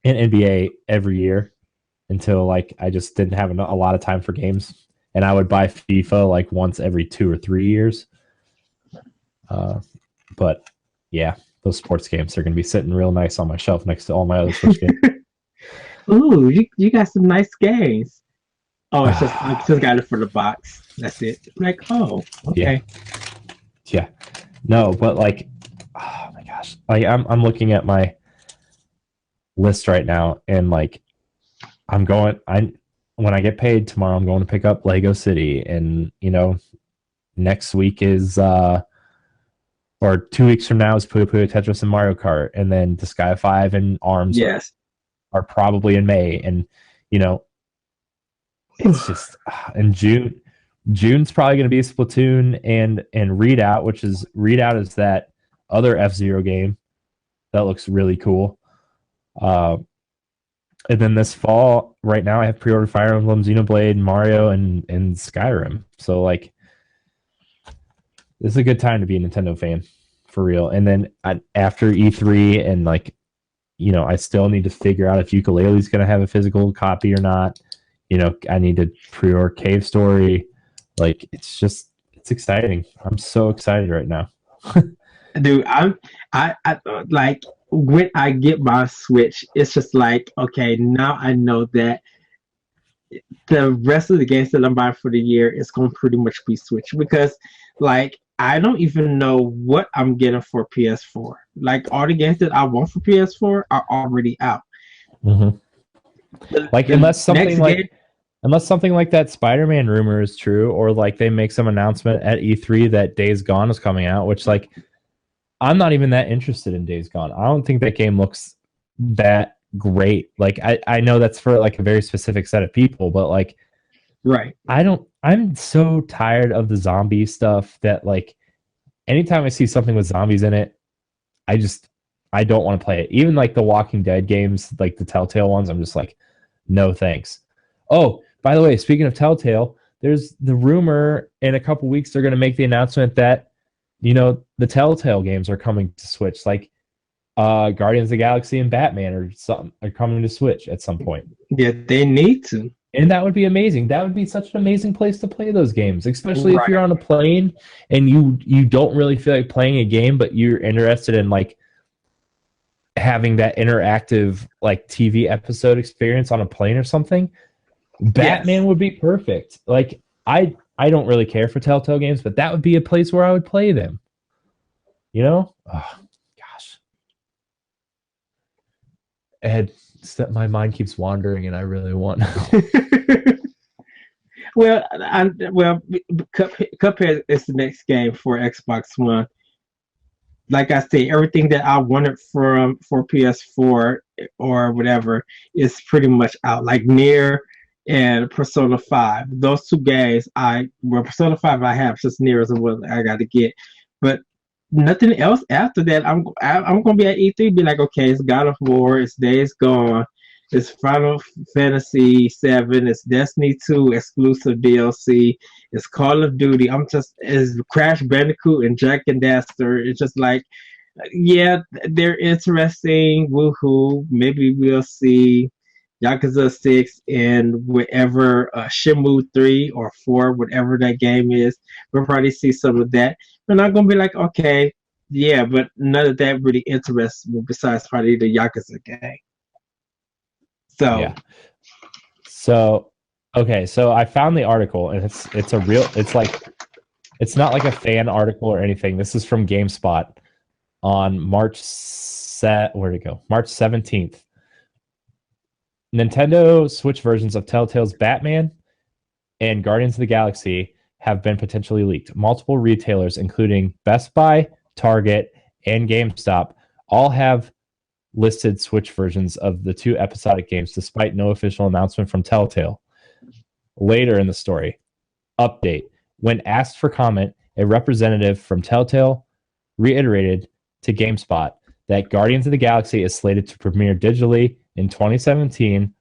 and NBA every year until like I just didn't have a lot of time for games, and I would buy FIFA like once every 2 or 3 years. But yeah, those sports games are going to be sitting real nice on my shelf next to all my other Switch games. Ooh, you got some nice games. Oh, it's just I just got it for the box. That's it. Like, oh, okay. Yeah. No, but like, oh my gosh, like I'm looking at my list right now, and like, when I get paid tomorrow, I'm going to pick up Lego City, and you know, next week is or 2 weeks from now is Puyo Puyo Tetris and Mario Kart, and then Disgaea 5 and ARMS are probably in May, and you know, it's just in June's probably going to be Splatoon and Readout, which is that other F-Zero game that looks really cool. And then this fall, right now, I have pre-ordered Fire Emblem, Xenoblade, Mario, and Skyrim. So like, this is a good time to be a Nintendo fan for real. And then after E3, and like, you know, I still need to figure out if Yooka-Laylee is going to have a physical copy or not. You know, I need to pre-order Cave Story. Like, it's exciting. I'm so excited right now. Dude, I like when I get my Switch, it's just like, okay, now I know that the rest of the games that I'm buying for the year is going to pretty much be Switch, because like I don't even know what I'm getting for PS4. Like all the games that I want for PS4 are already out. Mm-hmm. Like unless something like that Spider-Man rumor is true, or like they make some announcement at E3 that Days Gone is coming out, which like I'm not even that interested in Days Gone. I don't think that game looks that great. Like I know that's for like a very specific set of people, but like right. I'm so tired of the zombie stuff that like anytime I see something with zombies in it, I don't want to play it. Even like the Walking Dead games, like the Telltale ones, I'm just like, no thanks. Oh, by the way, speaking of Telltale, there's the rumor in a couple weeks they're going to make the announcement that, you know, the Telltale games are coming to Switch. Like Guardians of the Galaxy and Batman or something are coming to Switch at some point. Yeah, they need to. And that would be amazing. That would be such an amazing place to play those games, especially if you're on a plane and you don't really feel like playing a game, but you're interested in like having that interactive like TV episode experience on a plane or something. Batman would be perfect. Like I don't really care for Telltale games, but that would be a place where I would play them. You know? Oh gosh. Ed, my mind keeps wandering and I really want Well, Cuphead is the next game for Xbox One. Like I say, everything that I wanted for PS4 or whatever is pretty much out. Like Nier and Persona 5. Those two games Persona 5 I have, just Nier is the one I got to get. But nothing else after that. I'm gonna be at E3, be like, okay, it's God of War, it's Days Gone, it's Final Fantasy 7, it's Destiny 2 exclusive DLC, it's Call of Duty. It's Crash Bandicoot and Jack and Daxter. It's just like, yeah, they're interesting. Woohoo! Maybe we'll see Yakuza 6 and whatever Shimu 3 or 4, whatever that game is. We'll probably see some of that. We're not gonna be like, okay, yeah, but none of that really interests me besides probably the Yakuza game. So Yeah. So okay, so I found the article and it's a real it's like it's not like a fan article or anything. This is from GameSpot on where'd it go? March 17th. Nintendo Switch versions of Telltale's Batman and Guardians of the Galaxy have been potentially leaked. Multiple retailers, including Best Buy, Target, and GameStop, all have listed Switch versions of the two episodic games, despite no official announcement from Telltale. Later in the story, update. When asked for comment, a representative from Telltale reiterated to GameSpot that Guardians of the Galaxy is slated to premiere digitally in 2017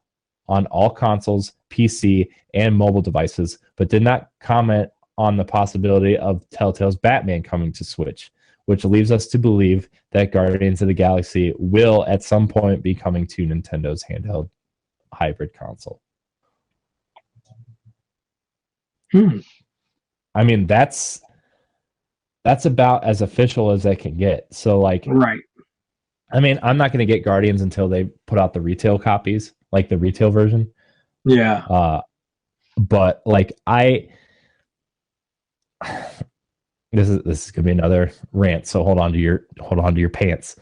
on all consoles, PC, and mobile devices, but did not comment on the possibility of Telltale's Batman coming to Switch, which leaves us to believe that Guardians of the Galaxy will at some point be coming to Nintendo's handheld hybrid console. I mean, that's about as official as they can get. So, like, right. I mean, I'm not going to get Guardians until they put out the retail copies, like the retail version. Yeah. But like this is gonna be another rant, so hold on to your pants.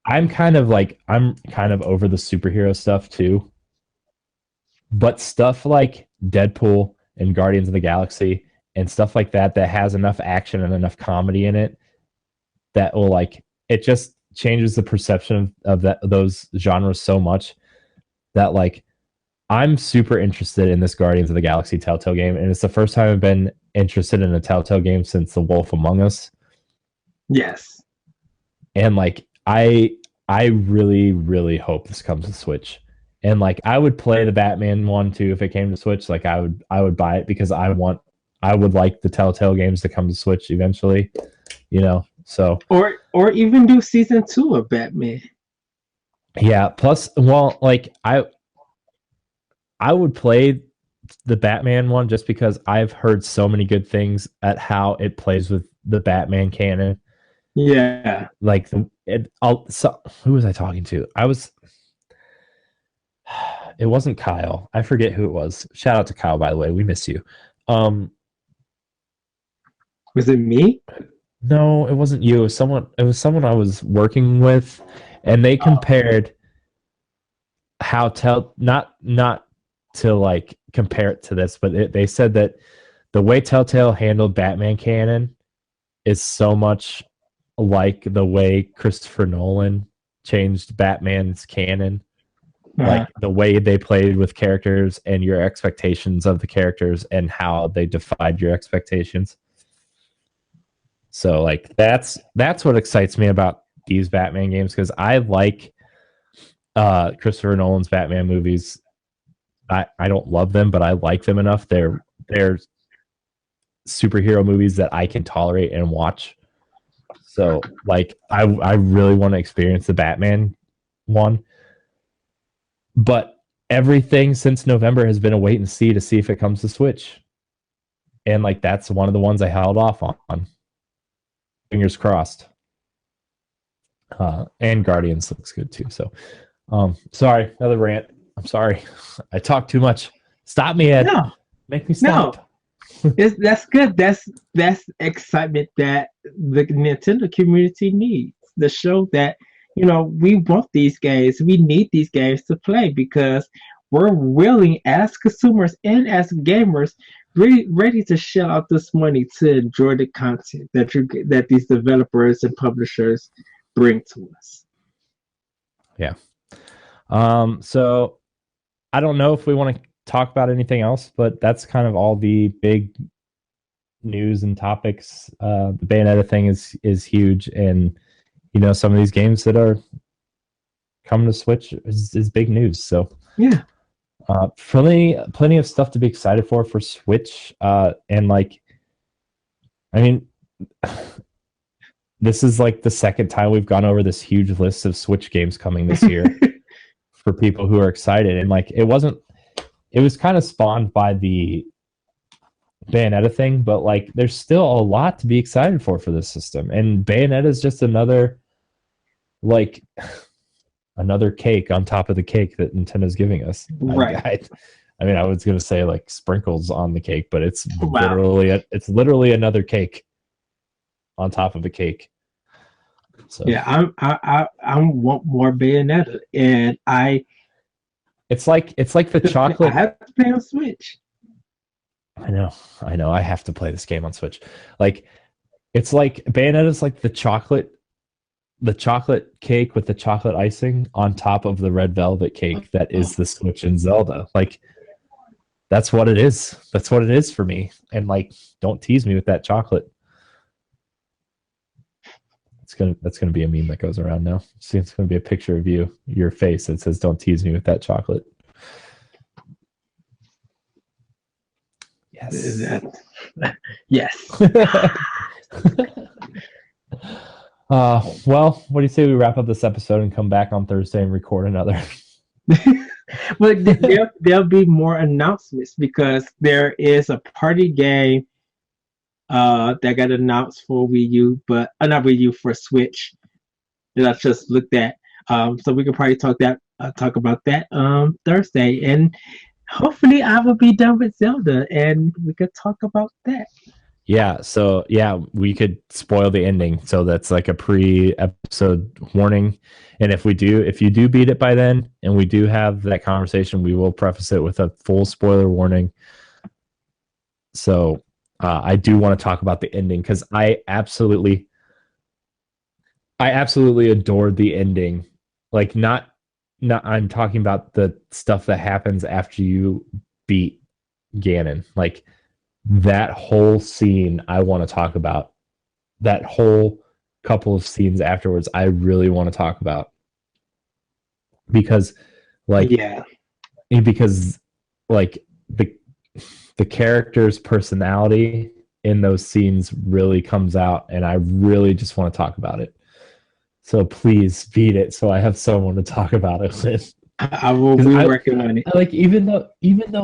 I'm kind of over the superhero stuff too. But stuff like Deadpool and Guardians of the Galaxy and stuff like that has enough action and enough comedy in it that will it just changes the perception of those genres so much that I'm super interested in this Guardians of the Galaxy Telltale game, and it's the first time I've been interested in a Telltale game since The Wolf Among Us. Yes. And I really, really hope this comes to Switch. And I would play the Batman one too if it came to Switch. I would buy it because I would like the Telltale games to come to Switch eventually. So or even do season 2 of Batman. Yeah, plus I would play the Batman one just because I've heard so many good things at how it plays with the Batman canon. Yeah. Who was I talking to? It wasn't Kyle. I forget who it was. Shout out to Kyle, by the way. We miss you. Was it me? No, it wasn't you. It was someone I was working with, and they compared how not to compare it to this, but they said that the way Telltale handled Batman canon is so much like the way Christopher Nolan changed Batman's canon. Like the way they played with characters and your expectations of the characters and how they defied your expectations. So that's what excites me about these Batman games, because I like Christopher Nolan's Batman movies. I don't love them, but I like them enough. They're superhero movies that I can tolerate and watch. So I really want to experience the Batman one. But everything since November has been a wait and see to see if it comes to Switch. And that's one of the ones I held off on. Fingers crossed. And Guardians looks good too. So sorry, another rant. I'm sorry. I talk too much. Stop me, Ed. No. Make me stop. No. That's good. That's excitement that the Nintendo community needs. The show that, we want these games. We need these games to play because we're willing as consumers and as gamers really ready to shell out this money to enjoy the content that these developers and publishers bring to us. Yeah. So I don't know if we want to talk about anything else, but that's kind of all the big news and topics. The Bayonetta thing is huge, and some of these games that are coming to Switch is big news. So yeah, plenty of stuff to be excited for Switch. And like, I mean, this is like the second time we've gone over this huge list of Switch games coming this year for people who are excited. And like, it was kind of spawned by the Bayonetta thing, but like, there's still a lot to be excited for this system. And Bayonetta is just another cake on top of the cake that Nintendo's giving us. right. I mean, I was gonna say like sprinkles on the cake, but it's Wow. literally another cake on top of a cake. So Yeah, I want more Bayonetta, and it's like the chocolate. I have to play on Switch. I know. I have to play this game on Switch. Like, it's like Bayonetta's like the chocolate cake with the chocolate icing on top of the red velvet cake that is the Switch and Zelda. Like, that's what it is. That's what it is for me. And like, don't tease me with that chocolate. That's gonna be a meme that goes around now. See, it's gonna be a picture of your face that says, "Don't tease me with that chocolate." Yes. Yes. Well, what do you say we wrap up this episode and come back on Thursday and record another? But there'll be more announcements because there is a party game that got announced for Wii U, but not Wii U, for Switch that I just looked at. So we can probably talk about that Thursday, and hopefully I will be done with Zelda, and we could talk about that. Yeah, so we could spoil the ending. So that's like a pre-episode warning. And if you do beat it by then, and we do have that conversation, we will preface it with a full spoiler warning. So I do want to talk about the ending because I absolutely adored the ending. Like, not I'm talking about the stuff that happens after you beat Ganon. Like, that whole scene I want to talk about. That whole couple of scenes afterwards I really want to talk about. Because like the character's personality in those scenes really comes out, and I really just want to talk about it. So please beat it so I have someone to talk about it with. I will be working on it. Like, even though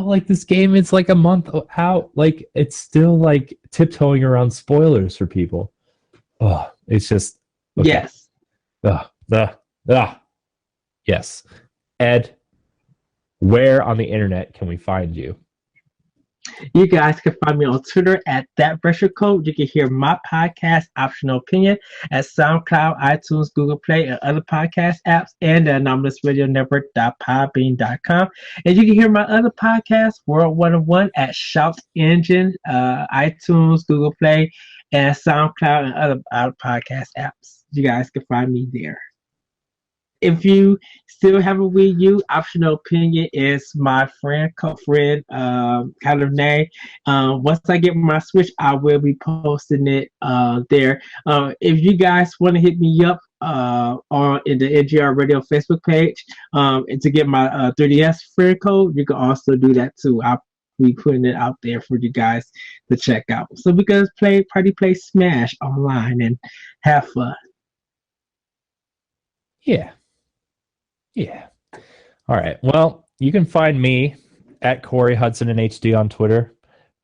like this game is like a month out, like it's still like tiptoeing around spoilers for people. Oh, it's just okay. Yes. Yes. Ed, where on the internet can we find you? You guys can find me on Twitter at ThatVertureCode. You can hear my podcast, Optional Opinion, at SoundCloud, iTunes, Google Play, and other podcast apps, and the AnomalousRadioNetwork.podbean.com. And you can hear my other podcast, World 101, at Shout Engine, iTunes, Google Play, and SoundCloud, and other podcast apps. You guys can find me there. If you still have a Wii U, Optional Opinion is my kind of name. Once I get my Switch, I will be posting it there. If you guys want to hit me up in the NGR Radio Facebook page and to get my 3DS friend code, you can also do that too. I'll be putting it out there for you guys to check out. So we can play Smash online and have fun. Yeah. All right. Well, you can find me at Corey Hudson in HD on Twitter,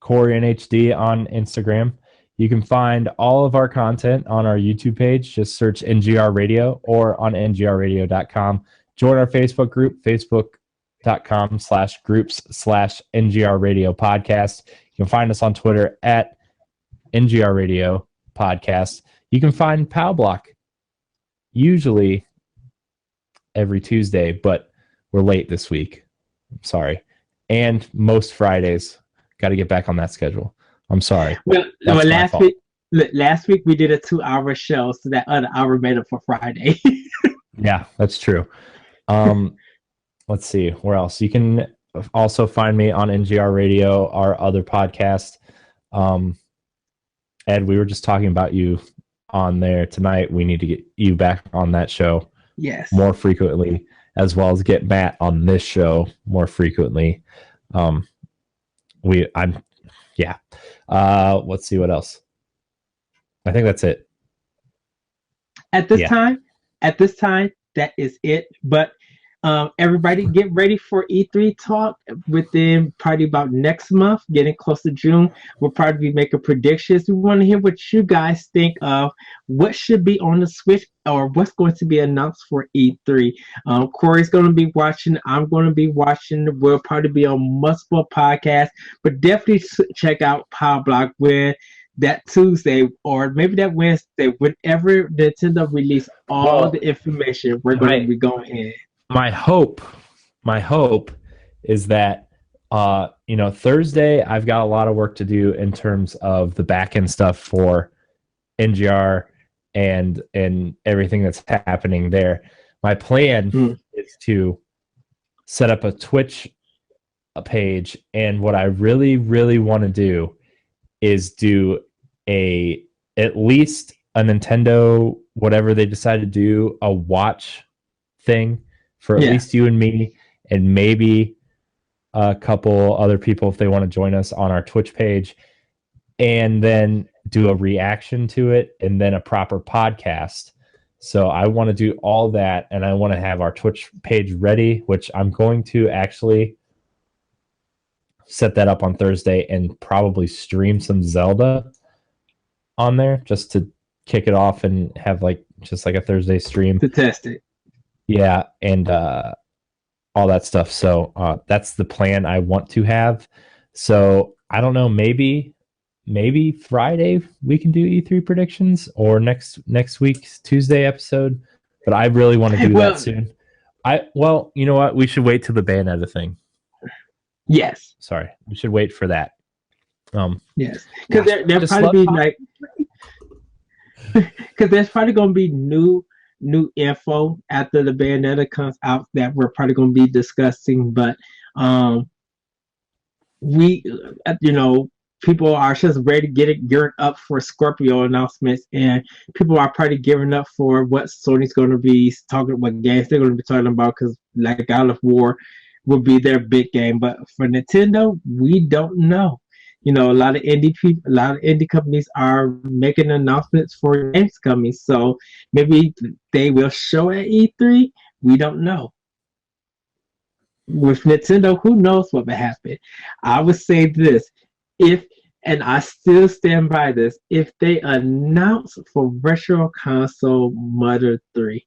Corey in HD on Instagram. You can find all of our content on our YouTube page. Just search NGR Radio or on ngrradio.com. Join our Facebook group, facebook.com/groups/NGR Radio Podcast. You can find us on Twitter at NGR Radio Podcast. You can find Powblock usually every Tuesday, but we're late this week. I'm sorry. And most Fridays. Got to get back on that schedule. I'm sorry. Well, last week we did a 2-hour show, so that other hour made up for Friday. Yeah, that's true. Let's see where else. You can also find me on NGR Radio, our other podcast. Ed, we were just talking about you on there tonight. We need to get you back on that show Yes. more frequently, as well as get Matt on this show more frequently. Yeah. Let's see what else. I think that's it. At this time, that is it. But everybody get ready for E3 talk within probably about next month, getting close to June. We'll probably be making predictions. We want to hear what you guys think of what should be on the Switch or what's going to be announced for E3. Corey's going to be watching. I'm going to be watching. We'll probably be on multiple podcasts, but definitely check out Power Block when that Tuesday or maybe that Wednesday, whenever Nintendo release all the information, we're going to be going in. My hope is that Thursday I've got a lot of work to do in terms of the back end stuff for NGR and everything that's happening there. My plan is to set up a Twitch page, and what I really, really want to do is do at least a Nintendo, whatever they decide to do, a watch thing for at least you and me, and maybe a couple other people if they want to join us on our Twitch page, and then do a reaction to it, and then a proper podcast. So I want to do all that, and I want to have our Twitch page ready, which I'm going to actually set that up on Thursday and probably stream some Zelda on there just to kick it off and have just like a Thursday stream to test it. Yeah, and all that stuff. So that's the plan I want to have. So I don't know, maybe Friday we can do E3 predictions, or next week's Tuesday episode. But I really want to do that soon. You know what? We should wait till the Bayonetta thing. Yes. Sorry, we should wait for that. Yes, because there'll probably be because there's probably going to be new info after the Bayonetta comes out that we're probably going to be discussing. But people are just ready to gearing up for Scorpio announcements, and people are probably gearing up for what Sony's going to be talking, what games they're going to be talking about, because like God of War will be their big game. But for Nintendo, we don't know. A lot of indie companies are making announcements for games coming, so maybe they will show at E3. We don't know. With Nintendo, who knows what will happen? I would say this: and I still stand by this, if they announce for Virtual Console Mother 3,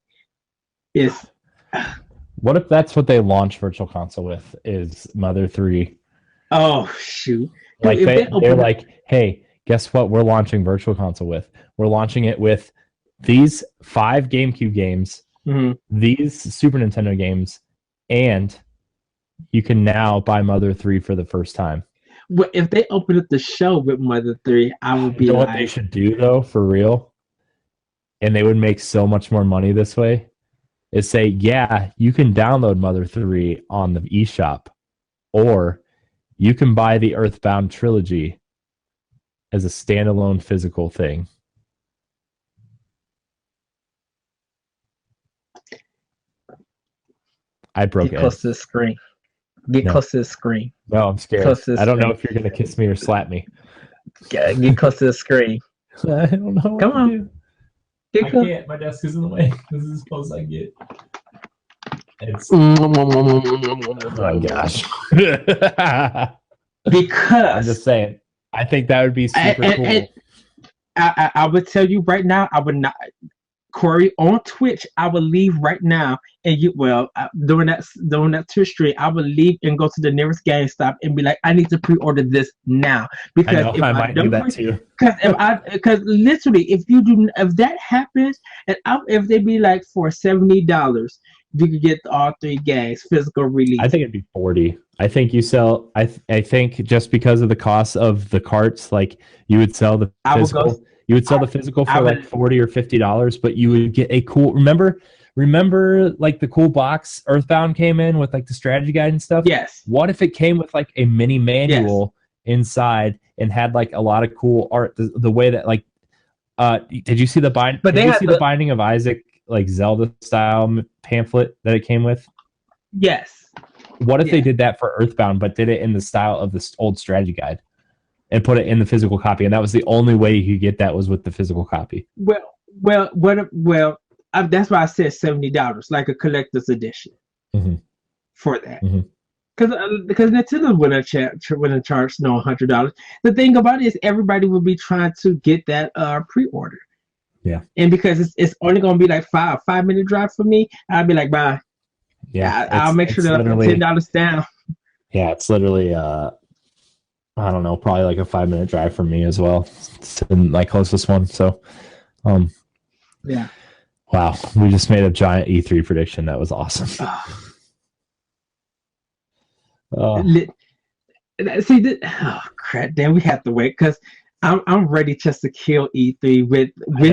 what if that's what they launch Virtual Console with? Is Mother 3? Oh shoot! Like they're like, hey, guess what? We're launching Virtual Console with. We're launching it with these 5 GameCube games, these Super Nintendo games, and you can now buy Mother 3 for the first time. Well, if they open up the show with Mother 3, I would be. What they should do though, for real, and they would make so much more money this way, is say, yeah, you can download Mother 3 on the eShop, or you can buy the Earthbound trilogy as a standalone physical thing. I broke it. Get close to the screen. Get close to the screen. No, I'm scared. I don't know if you're going to kiss me or slap me. Get close to the screen. I don't know. Come on. I can't. My desk is in the way. This is as close as I get. Oh my gosh. Because I'm just saying, I think that would be super cool. And I would tell you right now, I would not, Corey, on Twitch, I would leave right now, and during that Twitch stream, I would leave and go to the nearest GameStop and be like, I need to pre-order this now, because I might do that too. Because literally, if that happens, and if they be like for $70, you could get all 3 games physical release. I think it'd be 40. I think you sell. I think just because of the cost of the carts, like you would sell the physical. You would sell the physical for like $40 or $50, but you would get a cool. Remember, like the cool box Earthbound came in with like the strategy guide and stuff. Yes. What if it came with like a mini manual inside and had like a lot of cool art. The way that like, did you see the bind? But did they you had see the Binding of Isaac like Zelda style pamphlet that it came with? Yes. What if they did that for Earthbound, but did it in the style of this old strategy guide and put it in the physical copy? And that was the only way you could get that was with the physical copy. Well, that's why I said $70, like a collector's edition for that. Because Nintendo wouldn't charge no $100. The thing about it is everybody would be trying to get that pre-order. Yeah. And because it's only gonna be like 5-minute drive for me, I'd be like, bye. Yeah, I'll make sure that I put $10 down. Yeah, it's literally I don't know, probably like a 5-minute drive for me as well. It's my closest one. So yeah. Wow, we just made a giant E3 prediction. That was awesome. See, crap! Then we have to wait because I'm ready just to kill E3 with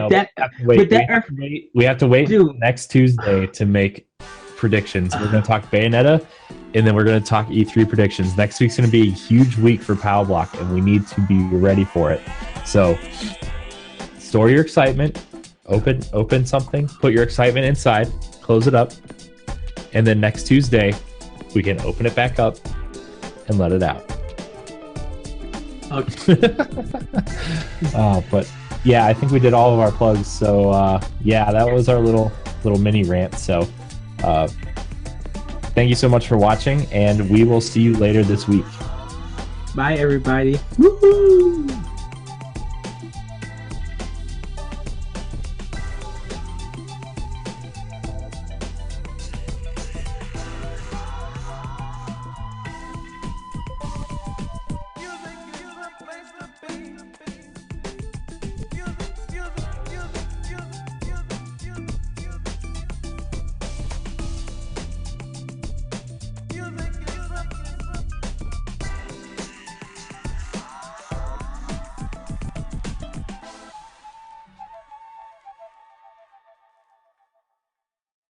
that. We have to wait next Tuesday to make predictions. We're going to talk Bayonetta, and then we're going to talk E3 predictions. Next week's going to be a huge week for Power Block, and we need to be ready for it. So, store your excitement. Open something. Put your excitement inside. Close it up, and then next Tuesday we can open it back up and let it out. Okay. But yeah, I think we did all of our plugs. So yeah, that was our little mini rant. So thank you so much for watching, and we will see you later this week. Bye, everybody. Woo-hoo!